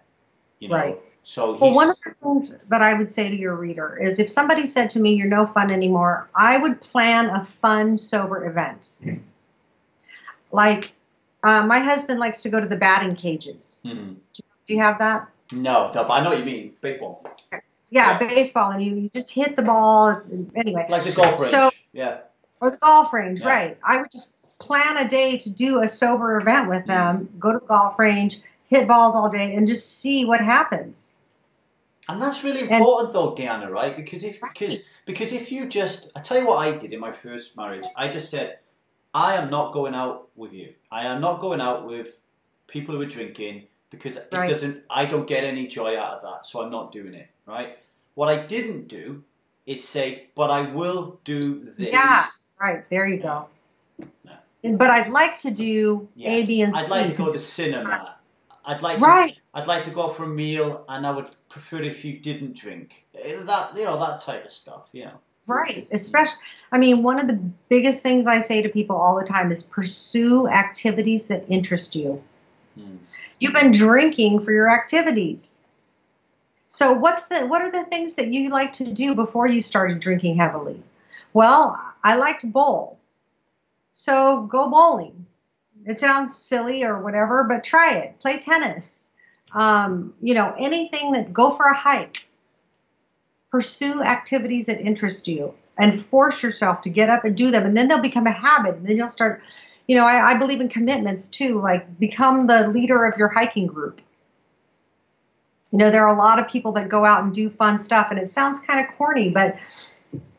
You know? Right. So well, one of the things that I would say to your reader is if somebody said to me, you're no fun anymore, I would plan a fun, sober event. Like, my husband likes to go to the batting cages. Do you have that? No, but I know what you mean. Baseball. Yeah, baseball, and you just hit the ball. Anyway. Like the golf range. Yeah. Or the golf range, right. I would just plan a day to do a sober event with them, go to the golf range, hit balls all day, and just see what happens. And that's really important, though, DeAnna, right? Because if you just, I tell you what I did in my first marriage. I just said, I am not going out with you. I am not going out with people who are drinking because it doesn't. I don't get any joy out of that, so I'm not doing it. Right? What I didn't do is say, but I will do this. Yeah, right. There you go. No. But I'd like to do A, B, and C. I'd like to go to cinema. I'd like to go out for a meal, and I would prefer if you didn't drink. That type of stuff. Right. Especially, I mean, one of the biggest things I say to people all the time is pursue activities that interest you. You've been drinking for your activities. So what are the things that you like to do before you started drinking heavily? Well, I like to bowl. So go bowling. It sounds silly or whatever, but try it. Play tennis. Anything go for a hike. Pursue activities that interest you and force yourself to get up and do them. And then they'll become a habit. And then you'll start, I believe in commitments too, like become the leader of your hiking group. There are a lot of people that go out and do fun stuff, and it sounds kind of corny, but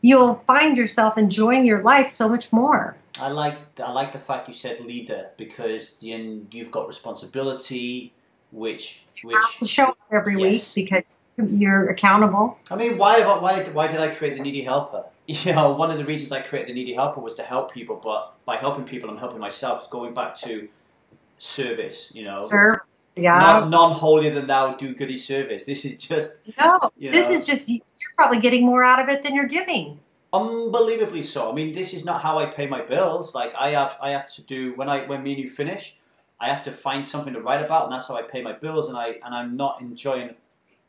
you'll find yourself enjoying your life so much more. I like the fact you said leader, because you've got responsibility, which you have to show up every week because you're accountable. I mean, why did I create the Needy Helper? One of the reasons I created the Needy Helper was to help people, but by helping people, I'm helping myself. Going back to service, Service, Not non-holier than thou do-goody service. This is just this is just you're probably getting more out of it than you're giving. Unbelievably so. I mean, this is not how I pay my bills. Like I have to do when me and you finish, I have to find something to write about, and that's how I pay my bills. And I'm not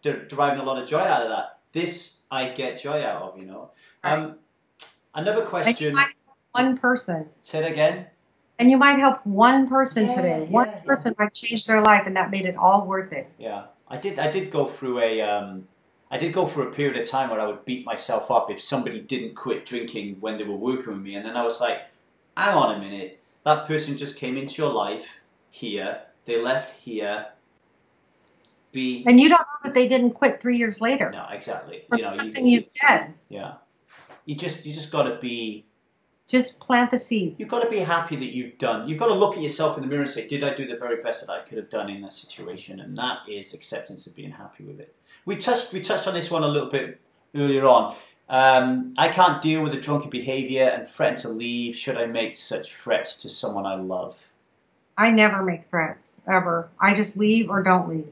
deriving a lot of joy out of that. This I get joy out of. Right. Another question. And you might help one person. Say it again. And you might help one person today. One person might change their life, and that made it all worth it. Yeah, I did go through a period of time where I would beat myself up if somebody didn't quit drinking when they were working with me, and then I was like, hang on a minute, that person just came into your life here, they left here. And you don't know that they didn't quit 3 years later. No, exactly. From something you said. Yeah, you just got to be. Just plant the seed. You've got to be happy that you've got to look at yourself in the mirror and say, did I do the very best that I could have done in that situation? And that is acceptance of being happy with it. We touched on this one a little bit earlier on. I can't deal with the drunken behavior and threaten to leave. Should I make such threats to someone I love? I never make threats, ever. I just leave or don't leave.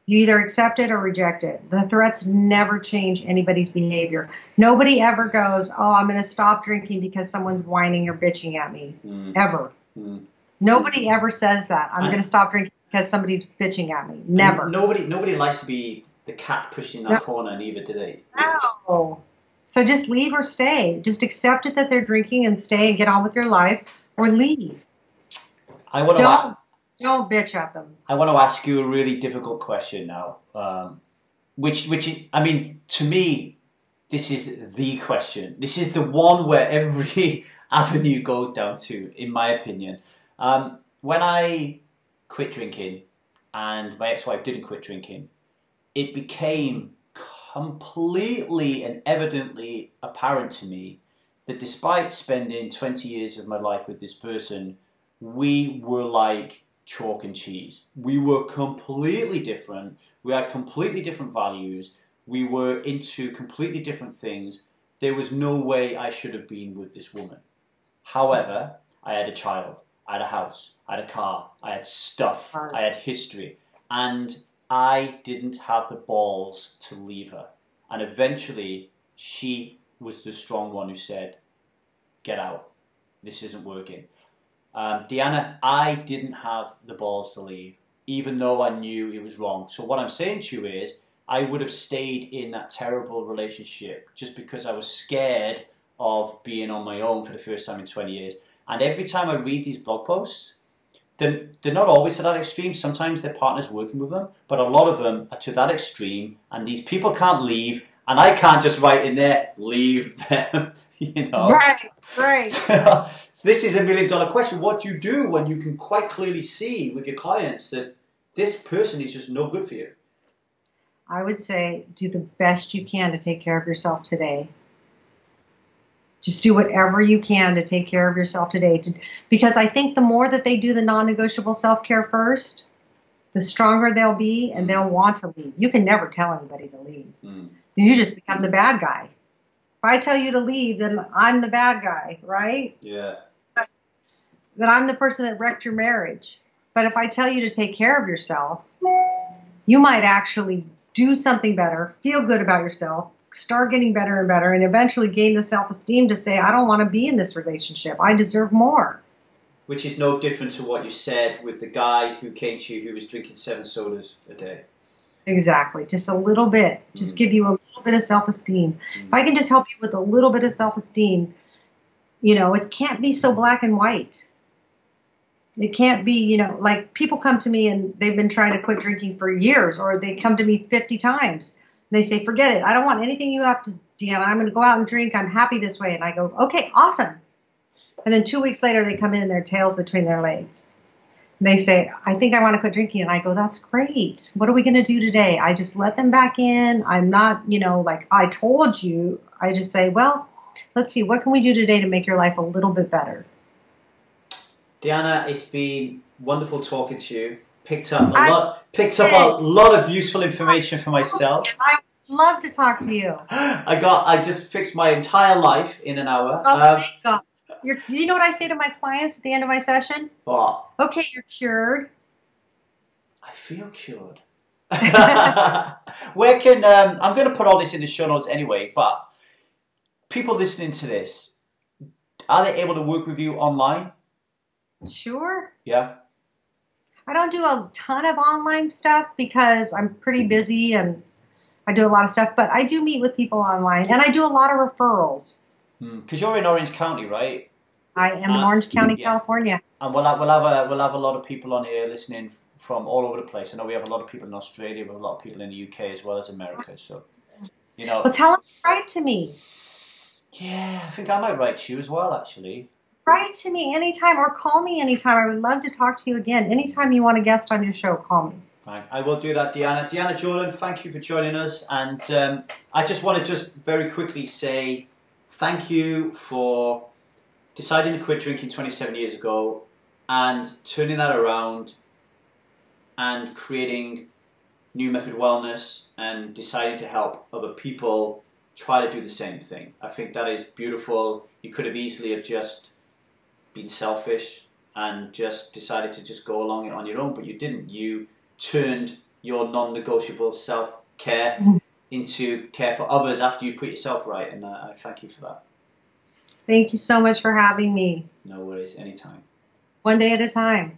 You either accept it or reject it. The threats never change anybody's behavior. Nobody ever goes, oh, I'm going to stop drinking because someone's whining or bitching at me. Ever. Nobody ever says that. I'm going to stop drinking because somebody's bitching at me. Never. Nobody likes to be the cat pushing that corner, neither do they. No. So just leave or stay. Just accept it that they're drinking and stay and get on with your life, or leave. Don't bitch at them. I want to ask you a really difficult question now, which I mean, to me, this is the question. This is the one where every avenue goes down to, in my opinion. When I quit drinking and my ex-wife didn't quit drinking, it became completely and evidently apparent to me that despite spending 20 years of my life with this person, we were like chalk and cheese. We were completely different. We had completely different values. We were into completely different things. There was no way I should have been with this woman. However, I had a child. I had a house. I had a car. I had stuff. I had history. And I didn't have the balls to leave her. And eventually, she was the strong one who said, get out. This isn't working. DeAnna, I didn't have the balls to leave, even though I knew it was wrong. So what I'm saying to you is, I would have stayed in that terrible relationship just because I was scared of being on my own for the first time in 20 years. And every time I read these blog posts, they're not always to that extreme. Sometimes their partner's working with them, but a lot of them are to that extreme, and these people can't leave, and I can't just write in there, leave them, you know. Right. So this is $1 million question. What do you do when you can quite clearly see with your clients that this person is just no good for you? I would say do the best you can to take care of yourself today. Just do whatever you can to take care of yourself today. Because I think the more that they do the non-negotiable self-care first, the stronger they'll be and they'll want to leave. You can never tell anybody to leave. You just become the bad guy. If I tell you to leave, then I'm the bad guy, right? Yeah. Then I'm the person that wrecked your marriage. But if I tell you to take care of yourself, you might actually do something better, feel good about yourself, start getting better and better, and eventually gain the self-esteem to say, I don't want to be in this relationship. I deserve more. Which is no different to what you said with the guy who came to you who was drinking 7 sodas a day. Exactly. Just a little bit. Just give you a little bit of self-esteem. If I can just help you with a little bit of self-esteem, you know, it can't be so black and white. It can't be, you know, like people come to me and they've been trying to quit drinking for years, or they come to me 50 times. And they say, forget it. I don't want anything you have to, DeAnna. I'm going to go out and drink. I'm happy this way. And I go, okay, awesome. And then 2 weeks later, they come in, their tails between their legs. And they say, I think I want to quit drinking. And I go, that's great. What are we going to do today? I just let them back in. I'm not, you know, like I told you. I just say, well, let's see. What can we do today to make your life a little bit better? DeAnna, it's been wonderful talking to you. Picked up a lot of useful information for myself. I would love to talk to you. I just fixed my entire life in an hour. Oh my God. You know what I say to my clients at the end of my session? What? Okay, you're cured. I feel cured. Where can I'm going to put all this in the show notes anyway, but people listening to this, are they able to work with you online? Sure. Yeah. I don't do a ton of online stuff because I'm pretty busy and I do a lot of stuff, but I do meet with people online and I do a lot of referrals. Because you're in Orange County, right? I am in Orange County, California. And we'll have a lot of people on here listening from all over the place. I know we have a lot of people in Australia, we have a lot of people in the UK as well as America. So, you know. Well, tell them to write to me. Yeah, I think I might write to you as well, actually. Write to me anytime or call me anytime. I would love to talk to you again. Anytime you want a guest on your show, call me. Fine. I will do that, DeAnna. DeAnna Jordan, thank you for joining us. And I just want to very quickly say thank you for deciding to quit drinking 27 years ago and turning that around and creating New Method Wellness and deciding to help other people try to do the same thing. I think that is beautiful. You could have easily have just been selfish and just decided to just go along it on your own, but you didn't. You turned your non-negotiable self-care into care for others after you put yourself right, and I thank you for that. Thank you so much for having me. No worries, anytime. One day at a time.